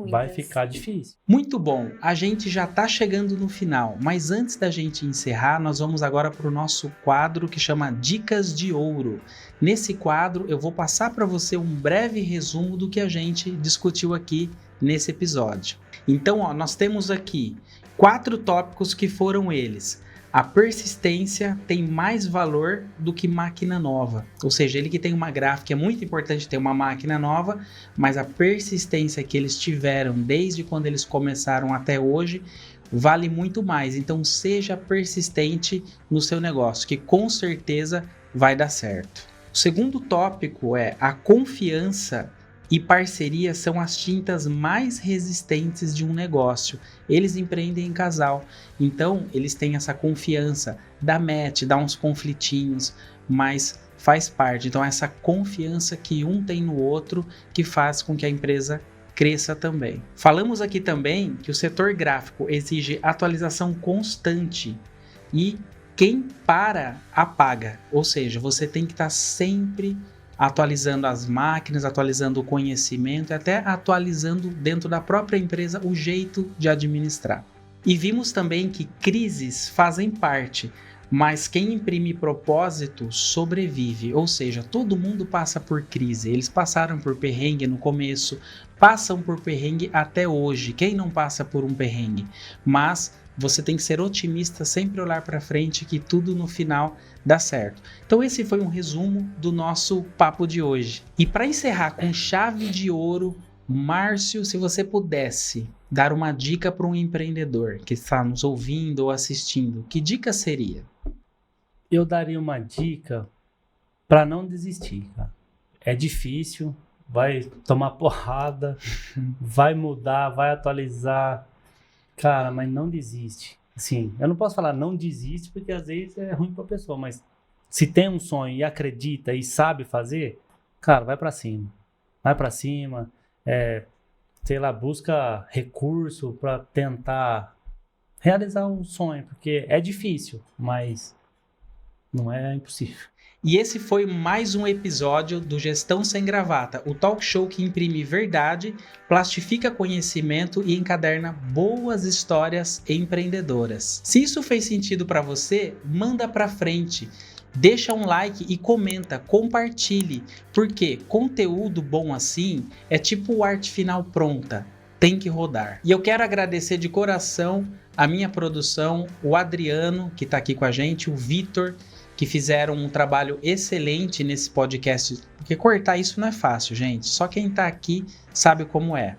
vai ficar difícil. Muito bom, a gente já está chegando no final, mas antes da gente encerrar, nós vamos agora para o nosso quadro que chama Dicas de Ouro. Nesse quadro, eu vou passar para você um breve resumo do que a gente discutiu aqui nesse episódio. Então, nós temos aqui 4 tópicos que foram eles. A persistência tem mais valor do que máquina nova. Ou seja, ele que tem uma gráfica, é muito importante ter uma máquina nova, mas a persistência que eles tiveram desde quando eles começaram até hoje vale muito mais. Então seja persistente no seu negócio, que com certeza vai dar certo. O segundo tópico é a confiança e parceria são as tintas mais resistentes de um negócio. Eles empreendem em casal, então eles têm essa confiança, dá match, dá uns conflitinhos, mas faz parte. Então essa confiança que um tem no outro que faz com que a empresa cresça também. Falamos aqui também que o setor gráfico exige atualização constante e quem para apaga, ou seja, você tem que estar sempre atualizando as máquinas, atualizando o conhecimento e até atualizando dentro da própria empresa o jeito de administrar. E vimos também que crises fazem parte, mas quem imprime propósito sobrevive, ou seja, todo mundo passa por crise. Eles passaram por perrengue no começo, passam por perrengue até hoje. Quem não passa por um perrengue? Mas você tem que ser otimista, sempre olhar para frente que tudo no final dá certo. Então esse foi um resumo do nosso papo de hoje. E para encerrar com chave de ouro, Márcio, se você pudesse dar uma dica para um empreendedor que está nos ouvindo ou assistindo, que dica seria? Eu daria uma dica para não desistir, cara. É difícil, vai tomar porrada, vai mudar, vai atualizar. Cara, mas não desiste. Assim, eu não posso falar não desiste, porque às vezes é ruim pra pessoa, mas se tem um sonho e acredita e sabe fazer, cara, vai pra cima. Vai pra cima, sei lá, busca recurso pra tentar realizar um sonho, porque é difícil, mas não é impossível. E esse foi mais um episódio do Gestão Sem Gravata, o talk show que imprime verdade, plastifica conhecimento e encaderna boas histórias empreendedoras. Se isso fez sentido para você, manda para frente. deixa um like e comenta, compartilhe, porque conteúdo bom assim é tipo o arte final pronta, tem que rodar. E eu quero agradecer de coração a minha produção, o Adriano, que está aqui com a gente, o Vitor, que fizeram um trabalho excelente nesse podcast, porque cortar isso não é fácil, gente, só quem está aqui sabe como é.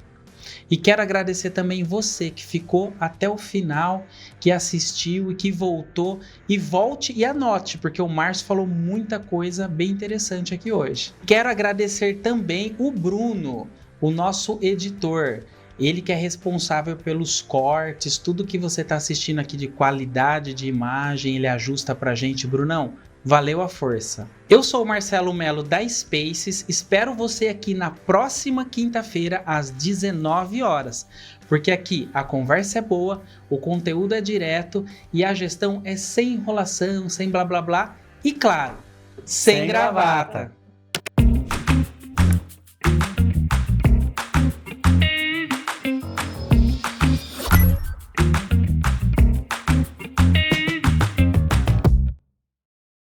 E quero agradecer também você que ficou até o final, que assistiu e que voltou. E volte e anote, porque o Márcio falou muita coisa bem interessante aqui hoje. Quero agradecer também o Bruno, o nosso editor. Ele que é responsável pelos cortes, tudo que você está assistindo aqui de qualidade de imagem, ele ajusta pra gente. Brunão, valeu a força. Eu sou o Marcelo Melo da Spaces, espero você aqui na próxima quinta-feira às 19 horas, porque aqui a conversa é boa, o conteúdo é direto e a gestão é sem enrolação, sem blá blá blá e claro, sem gravata.